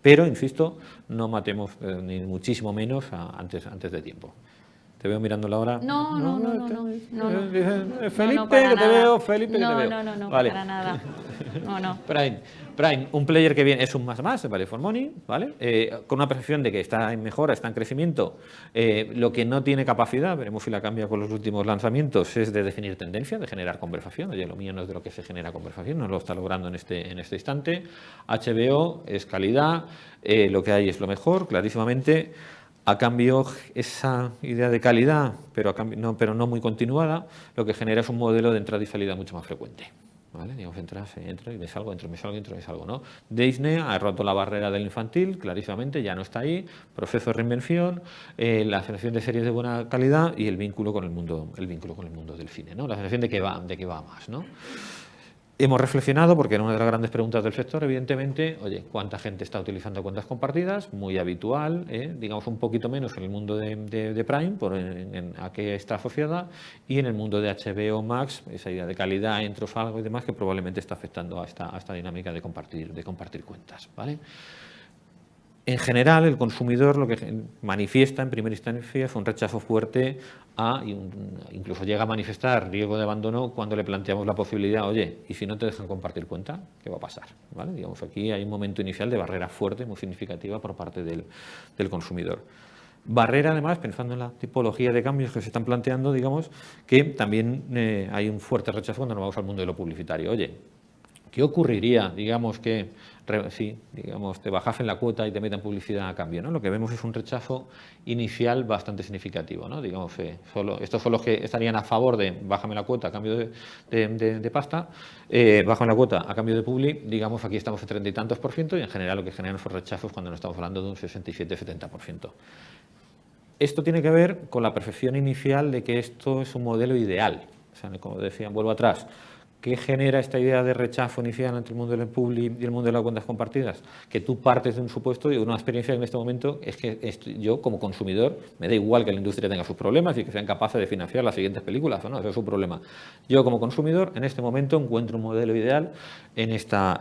Speaker 2: pero, insisto, no matemos ni muchísimo menos antes de tiempo. Te veo mirando la hora.
Speaker 1: No.
Speaker 2: Felipe, que te veo, Felipe, que te veo.
Speaker 1: No, vale. Para nada. No.
Speaker 2: Prime, un player que viene, es un más, vale, for money, ¿vale? Con una percepción de que está en mejora, está en crecimiento. Lo que no tiene capacidad, veremos si la cambia con los últimos lanzamientos, es de definir tendencia, de generar conversación. Oye, lo mío no es de lo que se genera conversación, no lo está logrando en este instante. HBO es calidad, lo que hay es lo mejor, clarísimamente. A cambio, esa idea de calidad, pero no muy continuada, lo que genera es un modelo de entrada y salida mucho más frecuente, ¿vale? Digamos, entro y me salgo, entro y me salgo, ¿no? Disney ha roto la barrera del infantil, clarísimamente, ya no está ahí, proceso de reinvención, la generación de series de buena calidad y el vínculo con el mundo del cine, ¿no? La sensación de que va más, ¿no? Hemos reflexionado, porque era una de las grandes preguntas del sector, evidentemente, oye, ¿cuánta gente está utilizando cuentas compartidas? Muy habitual, digamos un poquito menos en el mundo de Prime, a qué está asociada, y en el mundo de HBO Max, esa idea de calidad, entro, salgo y demás, que probablemente está afectando a esta dinámica de compartir cuentas, ¿vale? En general, el consumidor lo que manifiesta en primera instancia es un rechazo fuerte incluso llega a manifestar riesgo de abandono cuando le planteamos la posibilidad, oye, ¿y si no te dejan compartir cuenta? ¿Qué va a pasar? ¿Vale? Digamos, aquí hay un momento inicial de barrera fuerte, muy significativa por parte del consumidor. Barrera, además, pensando en la tipología de cambios que se están planteando, digamos, que también hay un fuerte rechazo cuando nos vamos al mundo de lo publicitario. Oye, ¿qué ocurriría, digamos, que digamos, te bajasen la cuota y te metan publicidad a cambio, ¿no? Lo que vemos es un rechazo inicial bastante significativo, ¿no? Digamos, estos son los que estarían a favor de bájame la cuota a cambio de pasta, bájame la cuota a cambio de publi, digamos, aquí estamos en 30 y tantos % y en general lo que generan esos rechazos cuando nos estamos hablando de un 67-70%. Esto tiene que ver con la percepción inicial de que esto es un modelo ideal. O sea, como decía, vuelvo atrás. ¿Qué genera esta idea de rechazo inicial entre el mundo del public y el mundo de las cuentas compartidas? Que tú partes de un supuesto y una experiencia en este momento es que yo, como consumidor, me da igual que la industria tenga sus problemas y que sean capaces de financiar las siguientes películas o no, eso es su problema. Yo, como consumidor, en este momento encuentro un modelo ideal en estas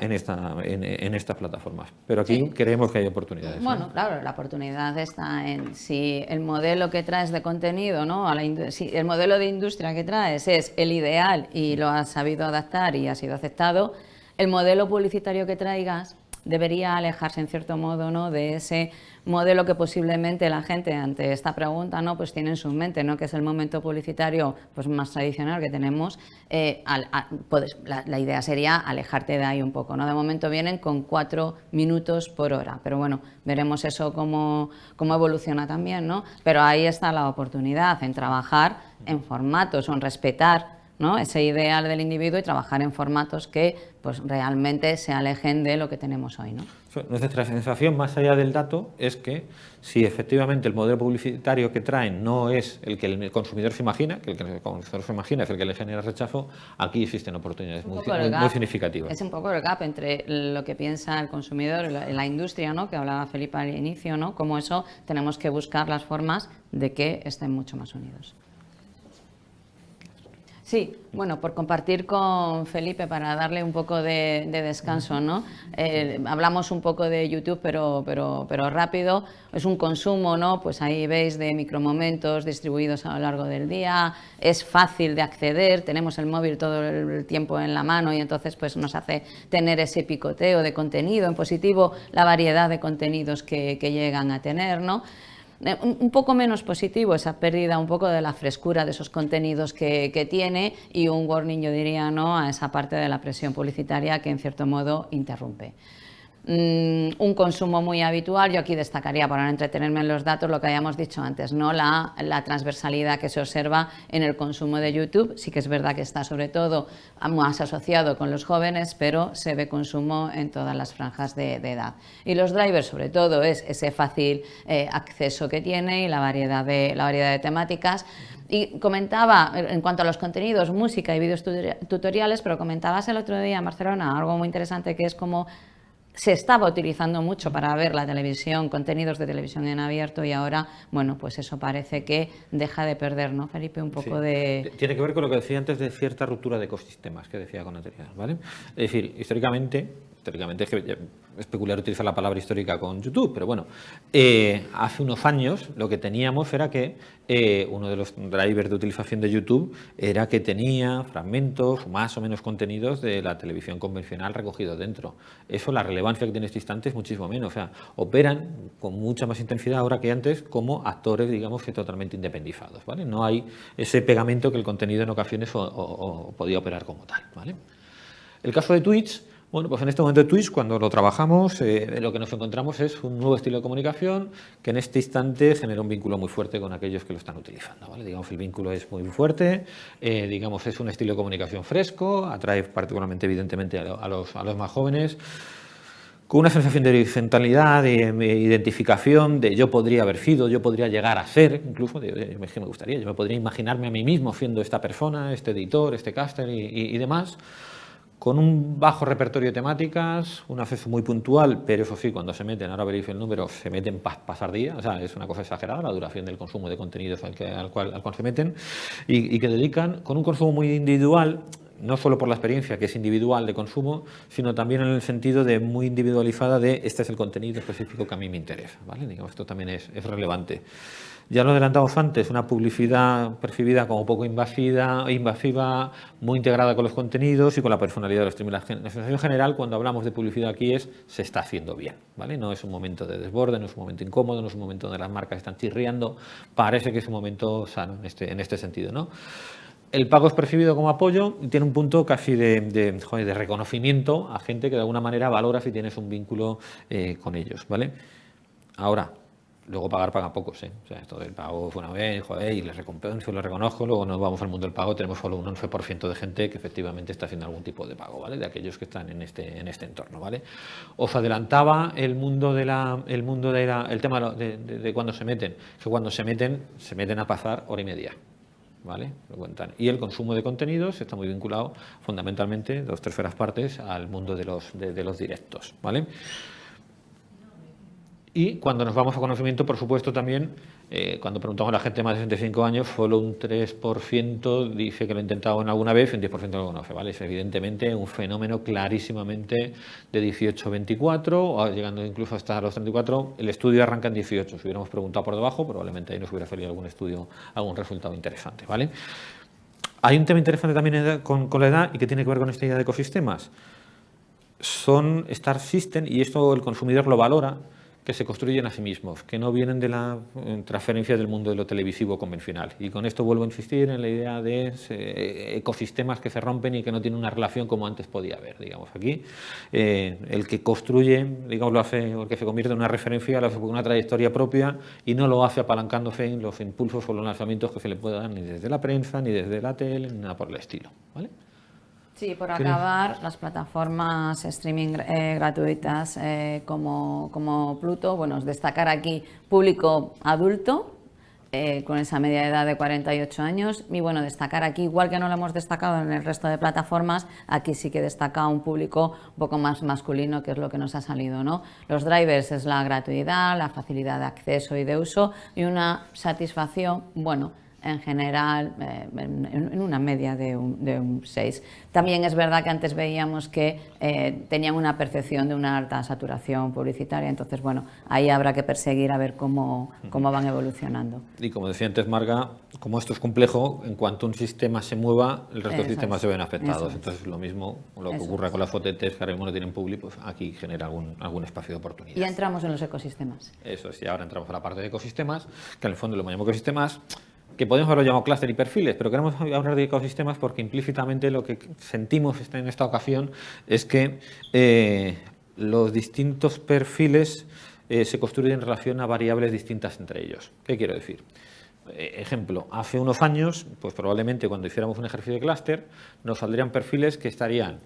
Speaker 2: plataformas. Pero aquí creemos que hay oportunidades.
Speaker 1: Bueno, claro, la oportunidad está en si el modelo que traes de contenido, ¿no? Si el modelo de industria que traes es el ideal y lo has sabido adaptar y ha sido aceptado, el modelo publicitario que traigas debería alejarse en cierto modo, ¿no?, de ese modelo que posiblemente la gente ante esta pregunta, ¿no?, pues tiene en su mente, ¿no?, que es el momento publicitario pues más tradicional que tenemos. La idea sería alejarte de ahí un poco, ¿no? De momento vienen con 4 minutos por hora, pero bueno, veremos eso cómo evoluciona también, ¿no? Pero ahí está la oportunidad en trabajar en formatos o en respetar, ¿no?, ese ideal del individuo y trabajar en formatos que pues realmente se alejen de lo que tenemos hoy, ¿no?
Speaker 2: Nuestra sensación, más allá del dato, es que si efectivamente el modelo publicitario que traen no es el que el consumidor se imagina, que el que el consumidor se imagina es el que le genera rechazo, aquí existen oportunidades muy significativas.
Speaker 1: Es un poco el gap entre lo que piensa el consumidor, la industria, ¿no?, que hablaba Felipe al inicio, ¿no?, como eso tenemos que buscar las formas de que estén mucho más unidos. Sí, bueno, por compartir con Felipe para darle un poco de descanso, ¿no? Hablamos un poco de YouTube, pero rápido. Es un consumo, ¿no? Pues ahí veis de micromomentos distribuidos a lo largo del día. Es fácil de acceder, tenemos el móvil todo el tiempo en la mano y entonces pues nos hace tener ese picoteo de contenido, en positivo la variedad de contenidos que llegan a tener, ¿no? Un poco menos positivo esa pérdida un poco de la frescura de esos contenidos que tiene y un warning, yo diría, ¿no?, a esa parte de la presión publicitaria que en cierto modo interrumpe. Un consumo muy habitual, yo aquí destacaría, para no entretenerme en los datos, lo que habíamos dicho antes, ¿no?, la transversalidad que se observa en el consumo de YouTube. Sí que es verdad que está sobre todo más asociado con los jóvenes, pero se ve consumo en todas las franjas de edad. Y los drivers, sobre todo, es ese fácil acceso que tiene y la variedad de temáticas. Y comentaba, en cuanto a los contenidos, música y vídeos tutoriales, pero comentabas el otro día en Barcelona algo muy interesante, que es como se estaba utilizando mucho para ver la televisión, contenidos de televisión en abierto, y ahora, bueno, pues eso parece que deja de perder, ¿no, Felipe? Un poco de...
Speaker 2: Tiene que ver con lo que decía antes de cierta ruptura de ecosistemas, que decía con anterioridad, ¿vale? Es decir, históricamente es que es peculiar utilizar la palabra histórica con YouTube, pero bueno, hace unos años lo que teníamos era que uno de los drivers de utilización de YouTube era que tenía fragmentos, más o menos contenidos de la televisión convencional recogidos dentro. Eso, la relevancia que tiene este instante es muchísimo menos, o sea, operan con mucha más intensidad ahora que antes como actores, digamos, que totalmente independizados, ¿vale? No hay ese pegamento que el contenido en ocasiones podía operar como tal, ¿vale? El caso de Twitch. Bueno, pues en este momento de Twitch, cuando lo trabajamos, lo que nos encontramos es un nuevo estilo de comunicación que en este instante genera un vínculo muy fuerte con aquellos que lo están utilizando, ¿vale? Digamos, el vínculo es muy fuerte, digamos, es un estilo de comunicación fresco, atrae particularmente, evidentemente, a los más jóvenes, con una sensación de horizontalidad, de identificación, de yo podría haber sido, yo podría llegar a ser, incluso, me gustaría, yo me podría imaginarme a mí mismo siendo esta persona, este editor, este caster y demás, con un bajo repertorio de temáticas, un acceso muy puntual, pero eso sí, cuando se meten, ahora veréis el número, se meten pasar días, o sea, es una cosa exagerada la duración del consumo de contenidos al cual se meten y que dedican, con un consumo muy individual, no solo por la experiencia, que es individual de consumo, sino también en el sentido de muy individualizada de este es el contenido específico que a mí me interesa, ¿vale? Digamos, esto también es relevante. Ya lo adelantamos antes, una publicidad percibida como poco invasiva, muy integrada con los contenidos y con la personalidad de los streamers. La sensación general cuando hablamos de publicidad aquí es se está haciendo bien, ¿vale? No es un momento de desborde, no es un momento incómodo, no es un momento donde las marcas están chirriando, parece que es un momento sano en este sentido, ¿no? El pago es percibido como apoyo y tiene un punto casi de reconocimiento a gente que de alguna manera valora si tienes un vínculo con ellos, ¿vale? Ahora, luego paga pocos, ¿eh? O sea, esto del pago fue una vez, joder, y les recompenso, lo reconozco, luego nos vamos al mundo del pago, tenemos solo un 11% de gente que efectivamente está haciendo algún tipo de pago, ¿vale? De aquellos que están en este entorno, ¿vale? Os adelantaba el tema de cuando se meten, que cuando se meten a pasar hora y media. ¿Vale? Lo cuentan. Y el consumo de contenidos está muy vinculado fundamentalmente, 2/3 partes, al mundo de los directos, ¿vale? Y cuando nos vamos a conocimiento, por supuesto, también, cuando preguntamos a la gente de más de 65 años, solo un 3% dice que lo ha intentado en alguna vez y un 10% lo conoce, ¿vale? Es evidentemente un fenómeno clarísimamente de 18 a 24, o llegando incluso hasta los 34. El estudio arranca en 18. Si hubiéramos preguntado por debajo, probablemente ahí nos hubiera salido algún estudio, algún resultado interesante, ¿vale? Hay un tema interesante también con la edad y que tiene que ver con esta idea de ecosistemas. Son Star System, y esto el consumidor lo valora, que se construyen a sí mismos, que no vienen de la transferencia del mundo de lo televisivo convencional. Y con esto vuelvo a insistir en la idea de ecosistemas que se rompen y que no tienen una relación como antes podía haber. Digamos, aquí el que construye, digamos, lo hace, o el que se convierte en una referencia, lo hace con una trayectoria propia y no lo hace apalancándose en los impulsos o los lanzamientos que se le puedan ni desde la prensa, ni desde la tele, ni nada por el estilo, ¿vale?
Speaker 1: Sí, por acabar, las plataformas streaming gratuitas como Pluto, bueno, destacar aquí público adulto, con esa media de edad de 48 años, y bueno, destacar aquí, igual que no lo hemos destacado en el resto de plataformas, aquí sí que destaca un público un poco más masculino, que es lo que nos ha salido, ¿no? Los drivers es la gratuidad, la facilidad de acceso y de uso, y una satisfacción, bueno, en general, en una media de un 6. También es verdad que antes veíamos que tenían una percepción de una alta saturación publicitaria, entonces, bueno, ahí habrá que perseguir a ver cómo van evolucionando.
Speaker 2: Y como decía antes Marga, como esto es complejo, en cuanto un sistema se mueva, el resto de sistemas se ven afectados. Entonces, lo mismo, lo que ocurre con las OTTs, que ahora mismo no tienen público, pues aquí genera algún espacio de oportunidad.
Speaker 1: Y entramos en los ecosistemas.
Speaker 2: Eso es, y ahora entramos a la parte de ecosistemas, que en el fondo lo llamamos ecosistemas, que podemos haberlo llamado clúster y perfiles, pero queremos hablar de ecosistemas porque implícitamente lo que sentimos en esta ocasión es que los distintos perfiles se construyen en relación a variables distintas entre ellos. ¿Qué quiero decir? Ejemplo, hace unos años, pues probablemente cuando hiciéramos un ejercicio de clúster, nos saldrían perfiles que estarían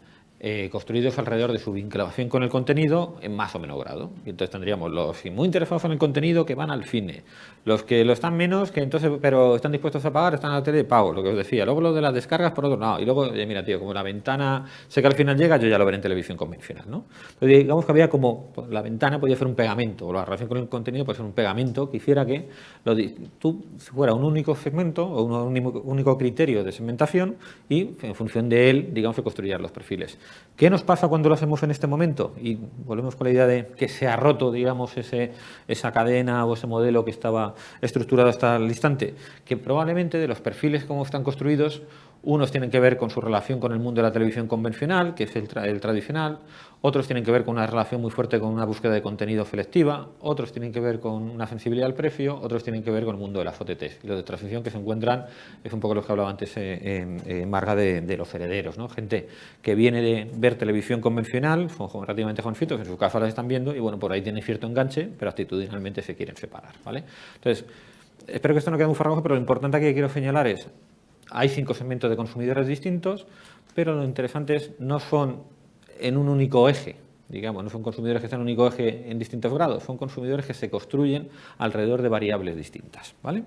Speaker 2: construidos alrededor de su vinculación con el contenido en más o menos grado. Y entonces tendríamos los muy interesados en el contenido que van al cine, los que lo están menos, que entonces pero están dispuestos a pagar, están a la tele de pago, lo que os decía. Luego lo de las descargas por otro lado. Y luego, mira, tío, como la ventana sé que al final llega, yo ya lo veré en televisión convencional, ¿no? Entonces digamos que había como, pues, la ventana podía ser un pegamento, o la relación con el contenido puede ser un pegamento que hiciera que tú fuera un único segmento o un único criterio de segmentación y en función de él, digamos, se construyeran los perfiles. ¿Qué nos pasa cuando lo hacemos en este momento? Y volvemos con la idea de que se ha roto, digamos, esa cadena o ese modelo que estaba estructurado hasta el instante, que probablemente de los perfiles como están construidos, unos tienen que ver con su relación con el mundo de la televisión convencional, que es el tradicional, otros tienen que ver con una relación muy fuerte con una búsqueda de contenido selectiva, otros tienen que ver con una sensibilidad al precio, otros tienen que ver con el mundo de las OTTs. Y los de transición que se encuentran es un poco lo que hablaba antes Marga de los herederos, ¿no? Gente que viene de ver televisión convencional, son relativamente jovencitos, en su caso las están viendo y bueno, por ahí tienen cierto enganche, pero actitudinalmente se quieren separar, ¿vale? Entonces, espero que esto no quede muy farragoso, pero lo importante aquí que quiero señalar es hay 5 segmentos de consumidores distintos, pero lo interesante es no son en un único eje, digamos, no son consumidores que están en un único eje en distintos grados, son consumidores que se construyen alrededor de variables distintas, ¿vale?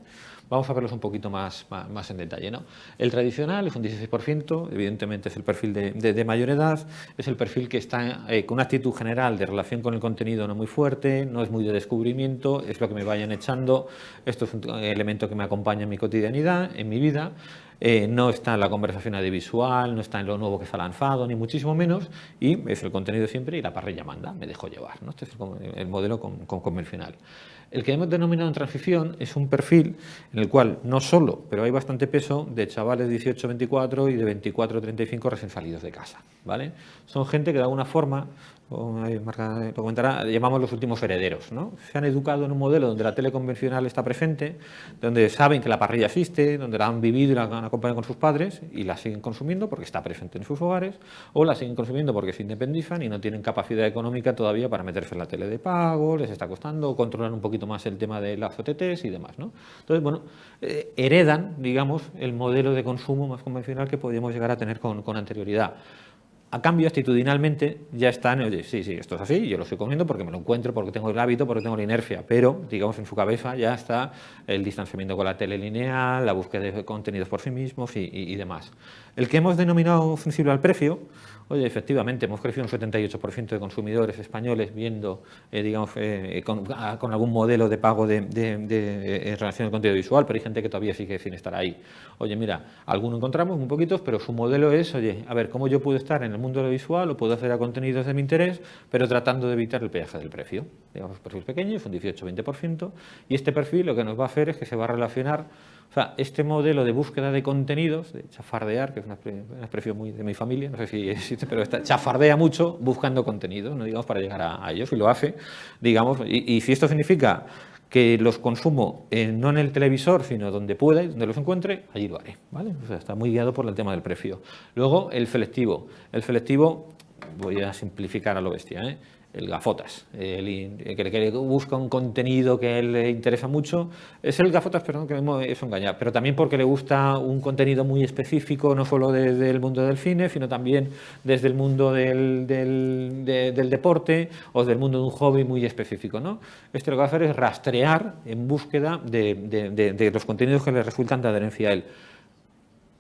Speaker 2: Vamos a verlos un poquito más en detalle, ¿no? El tradicional es un 16%, evidentemente es el perfil de mayor edad, es el perfil que está con una actitud general de relación con el contenido no muy fuerte, no es muy de descubrimiento, es lo que me vayan echando, esto es un elemento que me acompaña en mi cotidianidad, en mi vida. no está en la conversación audiovisual, no está en lo nuevo que se ha lanzado, ni muchísimo menos, y es el contenido siempre y la parrilla manda, me dejo llevar, ¿no? Este es el modelo convencional. El que hemos denominado en transición es un perfil en el cual no solo, pero hay bastante peso de chavales 18-24 y de 24-35 recién salidos de casa, ¿vale? Son gente que de alguna forma, Marca lo comentará, llamamos los últimos herederos, ¿no? Se han educado en un modelo donde la tele convencional está presente, donde saben que la parrilla existe, donde la han vivido y la han acompañado con sus padres y la siguen consumiendo porque está presente en sus hogares, o la siguen consumiendo porque se independizan y no tienen capacidad económica todavía para meterse en la tele de pago, les está costando controlar un poquito más el tema de las OTTs y demás, ¿no? Entonces, bueno, heredan, digamos, el modelo de consumo más convencional que podíamos llegar a tener con anterioridad. A cambio, actitudinalmente, ya están, oye, sí, esto es así, yo lo estoy comiendo porque me lo encuentro, porque tengo el hábito, porque tengo la inercia, pero, digamos, en su cabeza ya está el distanciamiento con la tele lineal, la búsqueda de contenidos por sí mismos y demás. El que hemos denominado sensible al precio, oye, efectivamente, hemos crecido un 78% de consumidores españoles viendo, digamos, con algún modelo de pago en relación al contenido visual, pero hay gente que todavía sigue sin estar ahí. Oye, mira, algunos encontramos, muy poquitos, pero su modelo es, oye, a ver, ¿cómo yo puedo estar en el mundo de lo visual o puedo hacer a contenidos de mi interés, pero tratando de evitar el peaje del precio? Digamos, perfiles pequeños, un 18-20%, y este perfil lo que nos va a hacer es que se va a relacionar, o sea, este modelo de búsqueda de contenidos, de chafardear, que es una expresión muy de mi familia, no sé si existe, pero chafardea mucho buscando contenidos, no digamos para llegar a ellos, y lo hace, digamos, y si esto significa que los consumo no en el televisor, sino donde pueda y donde los encuentre, allí lo haré, ¿vale? O sea, está muy guiado por el tema del precio. Luego, el selectivo. El selectivo, voy a simplificar a lo bestia, ¿eh? El gafotas, el que busca un contenido que a él le interesa mucho, es el gafotas, perdón, que eso engaña, pero también porque le gusta un contenido muy específico, no solo desde el mundo del cine, sino también desde el mundo del deporte o del mundo de un hobby muy específico, ¿no? Lo que va a hacer es rastrear en búsqueda de los contenidos que le resultan de adherencia a él.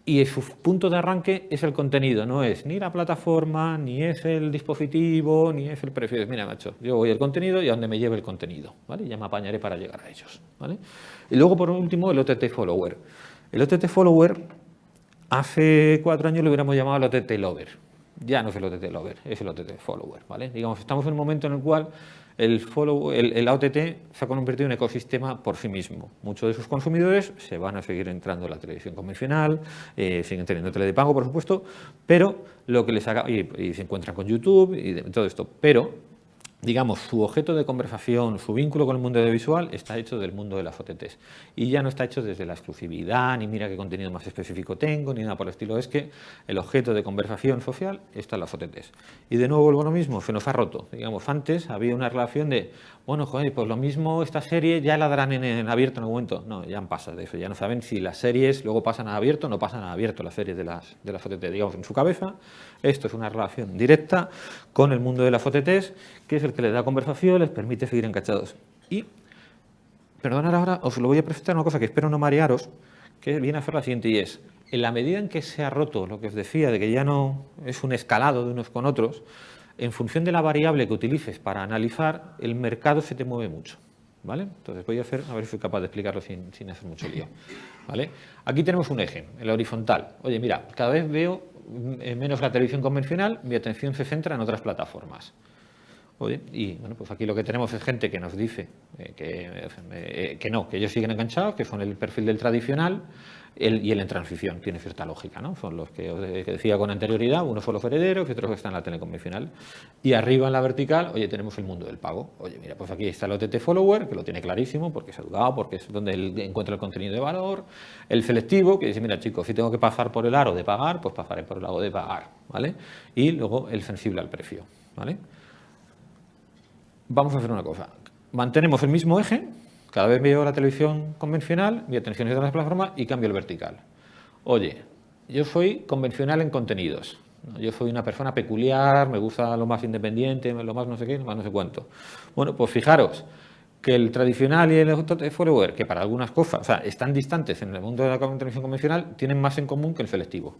Speaker 2: Y su punto de arranque es el contenido, no es ni la plataforma, ni es el dispositivo, ni es el precio. Mira, macho, yo voy al contenido y a donde me lleve el contenido, ¿vale? Ya me apañaré para llegar a ellos, ¿vale? Y luego, por último, el OTT Follower. El OTT Follower, hace 4 años lo hubiéramos llamado el OTT Lover. Ya no es el OTT Lover, es el OTT Follower, ¿vale? Digamos, estamos en un momento en el cual el OTT se ha convertido en un ecosistema por sí mismo. Muchos de sus consumidores se van a seguir entrando en la televisión convencional, siguen teniendo tele de pago, por supuesto, pero lo que les haga, y se encuentran con YouTube y todo esto, pero digamos, su objeto de conversación, su vínculo con el mundo audiovisual está hecho del mundo de las OTTs. Y ya no está hecho desde la exclusividad, ni mira qué contenido más específico tengo, ni nada por el estilo. Es que el objeto de conversación social está en las OTTs. Y de nuevo vuelvo a lo mismo, se nos ha roto. Digamos, antes había una relación de, bueno, joder, pues lo mismo esta serie ya la darán en abierto en algún momento. No, ya han pasado de eso. Ya no saben si las series luego pasan a abierto o no pasan a abierto las series de las OTTs. Digamos, en su cabeza, esto es una relación directa con el mundo de las OTTs, que es el que les da conversación, les permite seguir enganchados. Y, perdonad ahora, os lo voy a presentar una cosa que espero no marearos, que viene a ser la siguiente, y es, en la medida en que se ha roto lo que os decía, de que ya no es un escalado de unos con otros, en función de la variable que utilices para analizar, el mercado se te mueve mucho, ¿vale? Entonces voy a ver si soy capaz de explicarlo sin hacer mucho lío, ¿vale? Aquí tenemos un eje, el horizontal. Oye, mira, cada vez veo menos la televisión convencional, mi atención se centra en otras plataformas. Oye, y bueno, pues aquí lo que tenemos es gente que nos dice que no, que ellos siguen enganchados, que son el perfil del tradicional y el en transición, tiene cierta lógica, ¿no? Son los que os decía con anterioridad, unos son los herederos y otros que están en la tele convencional. Y arriba en la vertical, oye, tenemos el mundo del pago. Oye, mira, pues aquí está el OTT Follower, que lo tiene clarísimo, porque es educado, porque es donde él encuentra el contenido de valor. El selectivo, que dice, mira, chicos, si tengo que pasar por el aro de pagar, pues pasaré por el aro de pagar, ¿vale? Y luego el sensible al precio, ¿vale? Vamos a hacer una cosa. Mantenemos el mismo eje. Cada vez veo la televisión convencional, mi atención es de las plataformas y cambio el vertical. Oye, yo soy convencional en contenidos. Yo soy una persona peculiar, me gusta lo más independiente, lo más no sé qué, lo más no sé cuánto. Bueno, pues fijaros que el tradicional y el follower, que para algunas cosas, o sea, están distantes en el mundo de la televisión convencional, tienen más en común que el selectivo.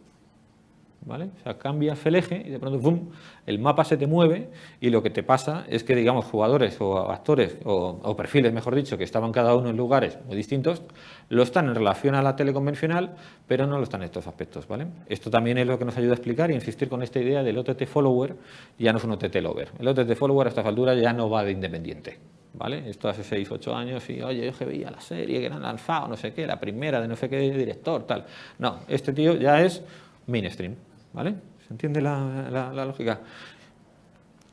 Speaker 2: ¿vale? O sea, cambias el eje y de pronto ¡pum!, el mapa se te mueve y lo que te pasa es que, digamos, jugadores o actores o perfiles, mejor dicho, que estaban cada uno en lugares muy distintos, lo están en relación a la tele convencional, pero no lo están en estos aspectos, ¿vale? Esto también es lo que nos ayuda a explicar y insistir con esta idea del OTT follower, ya no es un OTT lover. El OTT follower a estas alturas ya no va de independiente, ¿vale? Esto hace 6, 8 años y, oye, yo que veía la serie que eran lanzado, no sé qué, la primera de no sé qué director, tal. No, este tío ya es mainstream, ¿vale? ¿Se entiende la lógica?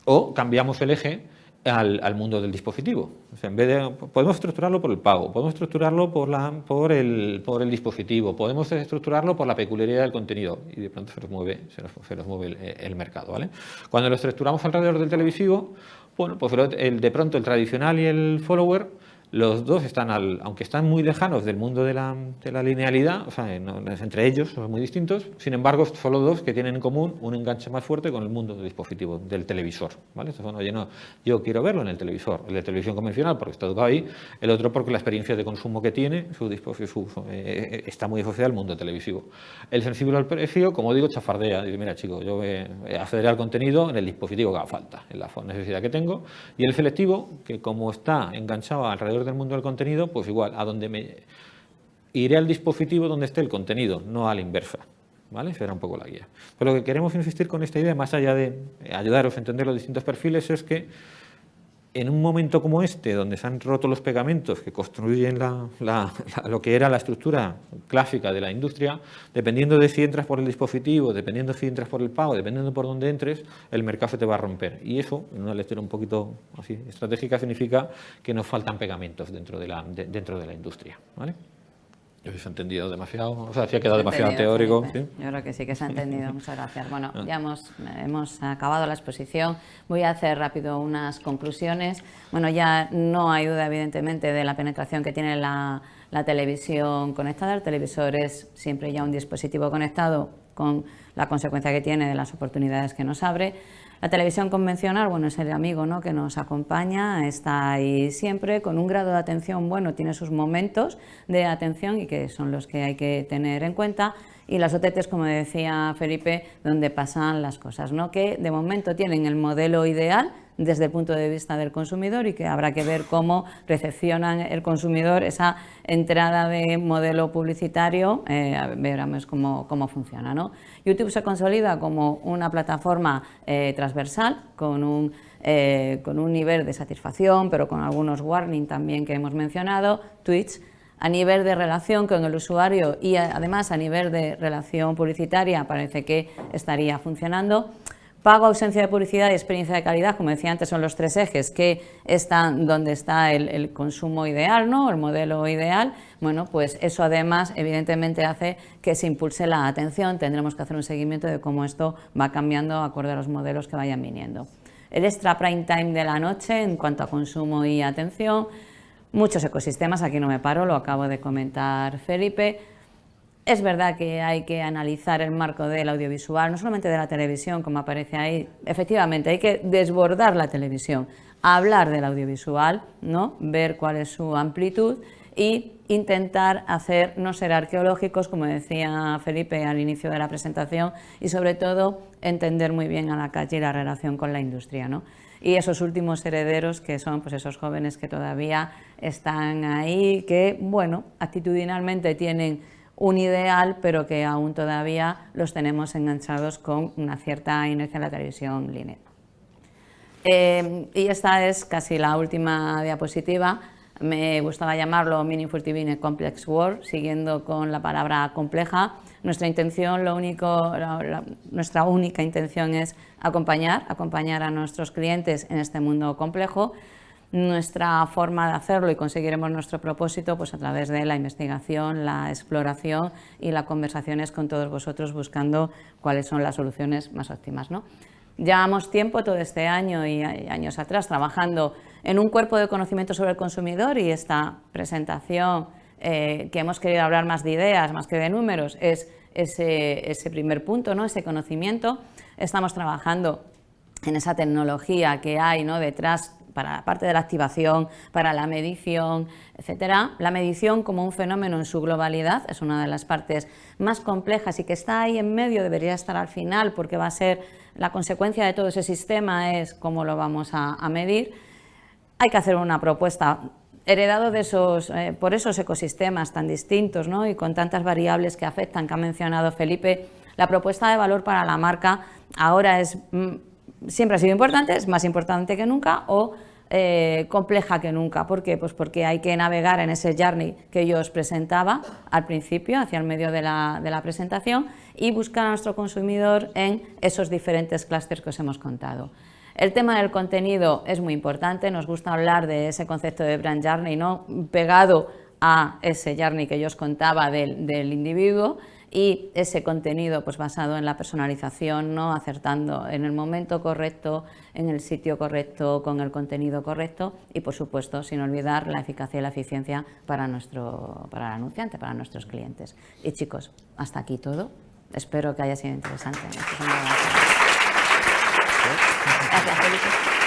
Speaker 2: O cambiamos el eje al mundo del dispositivo. O sea, en vez de, podemos estructurarlo por el pago, podemos estructurarlo por el dispositivo, podemos estructurarlo por la peculiaridad del contenido y de pronto se nos mueve el mercado, ¿vale? Cuando lo estructuramos alrededor del televisivo, bueno, pues de pronto el tradicional y el follower, los dos están, aunque están muy lejanos del mundo de la linealidad, o sea, entre ellos son muy distintos, sin embargo, solo dos que tienen en común un enganche más fuerte con el mundo del dispositivo, del televisor, ¿vale? Entonces, bueno, oye, no, yo quiero verlo en el televisor, el de televisión convencional porque está educado ahí, el otro porque la experiencia de consumo que tiene, está muy asociada al mundo televisivo. El sensible al precio, como digo, chafardea, dice, mira, chico, yo accederé al contenido en el dispositivo que haga falta, en la necesidad que tengo, y el selectivo, que como está enganchado alrededor del mundo del contenido, pues igual, iré al dispositivo donde esté el contenido, no a la inversa, ¿vale? Esa era un poco la guía. Pero lo que queremos insistir con esta idea, más allá de ayudaros a entender los distintos perfiles, es que en un momento como este, donde se han roto los pegamentos que construyen lo que era la estructura clásica de la industria, dependiendo de si entras por el dispositivo, dependiendo si entras por el pago, dependiendo por dónde entres, el mercado se te va a romper. Y eso, en una lectura un poquito así estratégica, significa que nos faltan pegamentos dentro de la industria, ¿vale? Yo se ha entendido demasiado, o sea, se ha quedado demasiado teórico. ¿Sí?
Speaker 1: Yo creo que sí que se ha entendido, muchas gracias. Bueno, ya hemos acabado la exposición, voy a hacer rápido unas conclusiones. Bueno, ya no hay duda evidentemente de la penetración que tiene la televisión conectada. El televisor es siempre ya un dispositivo conectado con la consecuencia que tiene de las oportunidades que nos abre. La televisión convencional, bueno, es el amigo, ¿no?, que nos acompaña, está ahí siempre con un grado de atención, bueno, tiene sus momentos de atención y que son los que hay que tener en cuenta. Y las OTTs, como decía Felipe, donde pasan las cosas, ¿no?, que de momento tienen el modelo ideal desde el punto de vista del consumidor y que habrá que ver cómo recepcionan el consumidor esa entrada de modelo publicitario, veremos cómo funciona, ¿no? YouTube se consolida como una plataforma transversal con un nivel de satisfacción, pero con algunos warnings también que hemos mencionado. Twitch, a nivel de relación con el usuario y además a nivel de relación publicitaria, parece que estaría funcionando. Pago, ausencia de publicidad y experiencia de calidad, como decía antes, son los tres ejes que están donde está el consumo ideal, ¿no?, el modelo ideal. Bueno, pues eso además evidentemente hace que se impulse la atención. Tendremos que hacer un seguimiento de cómo esto va cambiando acorde a los modelos que vayan viniendo. El extra prime time de la noche en cuanto a consumo y atención. Muchos ecosistemas, aquí no me paro, lo acabo de comentar Felipe. Es verdad que hay que analizar el marco del audiovisual, no solamente de la televisión, como aparece ahí. Efectivamente, hay que desbordar la televisión, hablar del audiovisual, ¿no?, ver cuál es su amplitud y intentar no ser arqueológicos, como decía Felipe al inicio de la presentación, y sobre todo entender muy bien a la calle y la relación con la industria, ¿no? Y esos últimos herederos que son pues esos jóvenes que todavía están ahí, que, bueno, actitudinalmente tienen un ideal, pero que aún todavía los tenemos enganchados con una cierta inercia en la televisión lineal. Y esta es casi la última diapositiva. Me gustaba llamarlo Meaningful TV in a Complex World, siguiendo con la palabra compleja. Nuestra intención, nuestra única intención es acompañar a nuestros clientes en este mundo complejo. Nuestra forma de hacerlo y conseguiremos nuestro propósito pues a través de la investigación, la exploración y las conversaciones con todos vosotros buscando cuáles son las soluciones más óptimas, ¿no? Llevamos tiempo todo este año y años atrás trabajando en un cuerpo de conocimiento sobre el consumidor y esta presentación que hemos querido hablar más de ideas, más que de números, es ese primer punto, ¿no?, ese conocimiento. Estamos trabajando en esa tecnología que hay, ¿no?, detrás para la parte de la activación, para la medición, etcétera. La medición como un fenómeno en su globalidad es una de las partes más complejas y que está ahí en medio, debería estar al final porque va a ser la consecuencia de todo ese sistema es cómo lo vamos a medir. Hay que hacer una propuesta heredado de por esos ecosistemas tan distintos, ¿no? Y con tantas variables que afectan, que ha mencionado Felipe. La propuesta de valor para la marca ahora siempre ha sido importante, es más importante que nunca o compleja que nunca. ¿Por qué? Pues porque hay que navegar en ese journey que yo os presentaba al principio, hacia el medio de la presentación, y buscar a nuestro consumidor en esos diferentes clústeres que os hemos contado. El tema del contenido es muy importante, nos gusta hablar de ese concepto de brand journey, ¿no? Pegado a ese journey que yo os contaba del individuo, y ese contenido pues basado en la personalización, ¿no? Acertando en el momento correcto, en el sitio correcto, con el contenido correcto y por supuesto sin olvidar la eficacia y la eficiencia para el anunciante, para nuestros clientes. Y chicos, hasta aquí todo. Espero que haya sido interesante. Gracias, Felipe.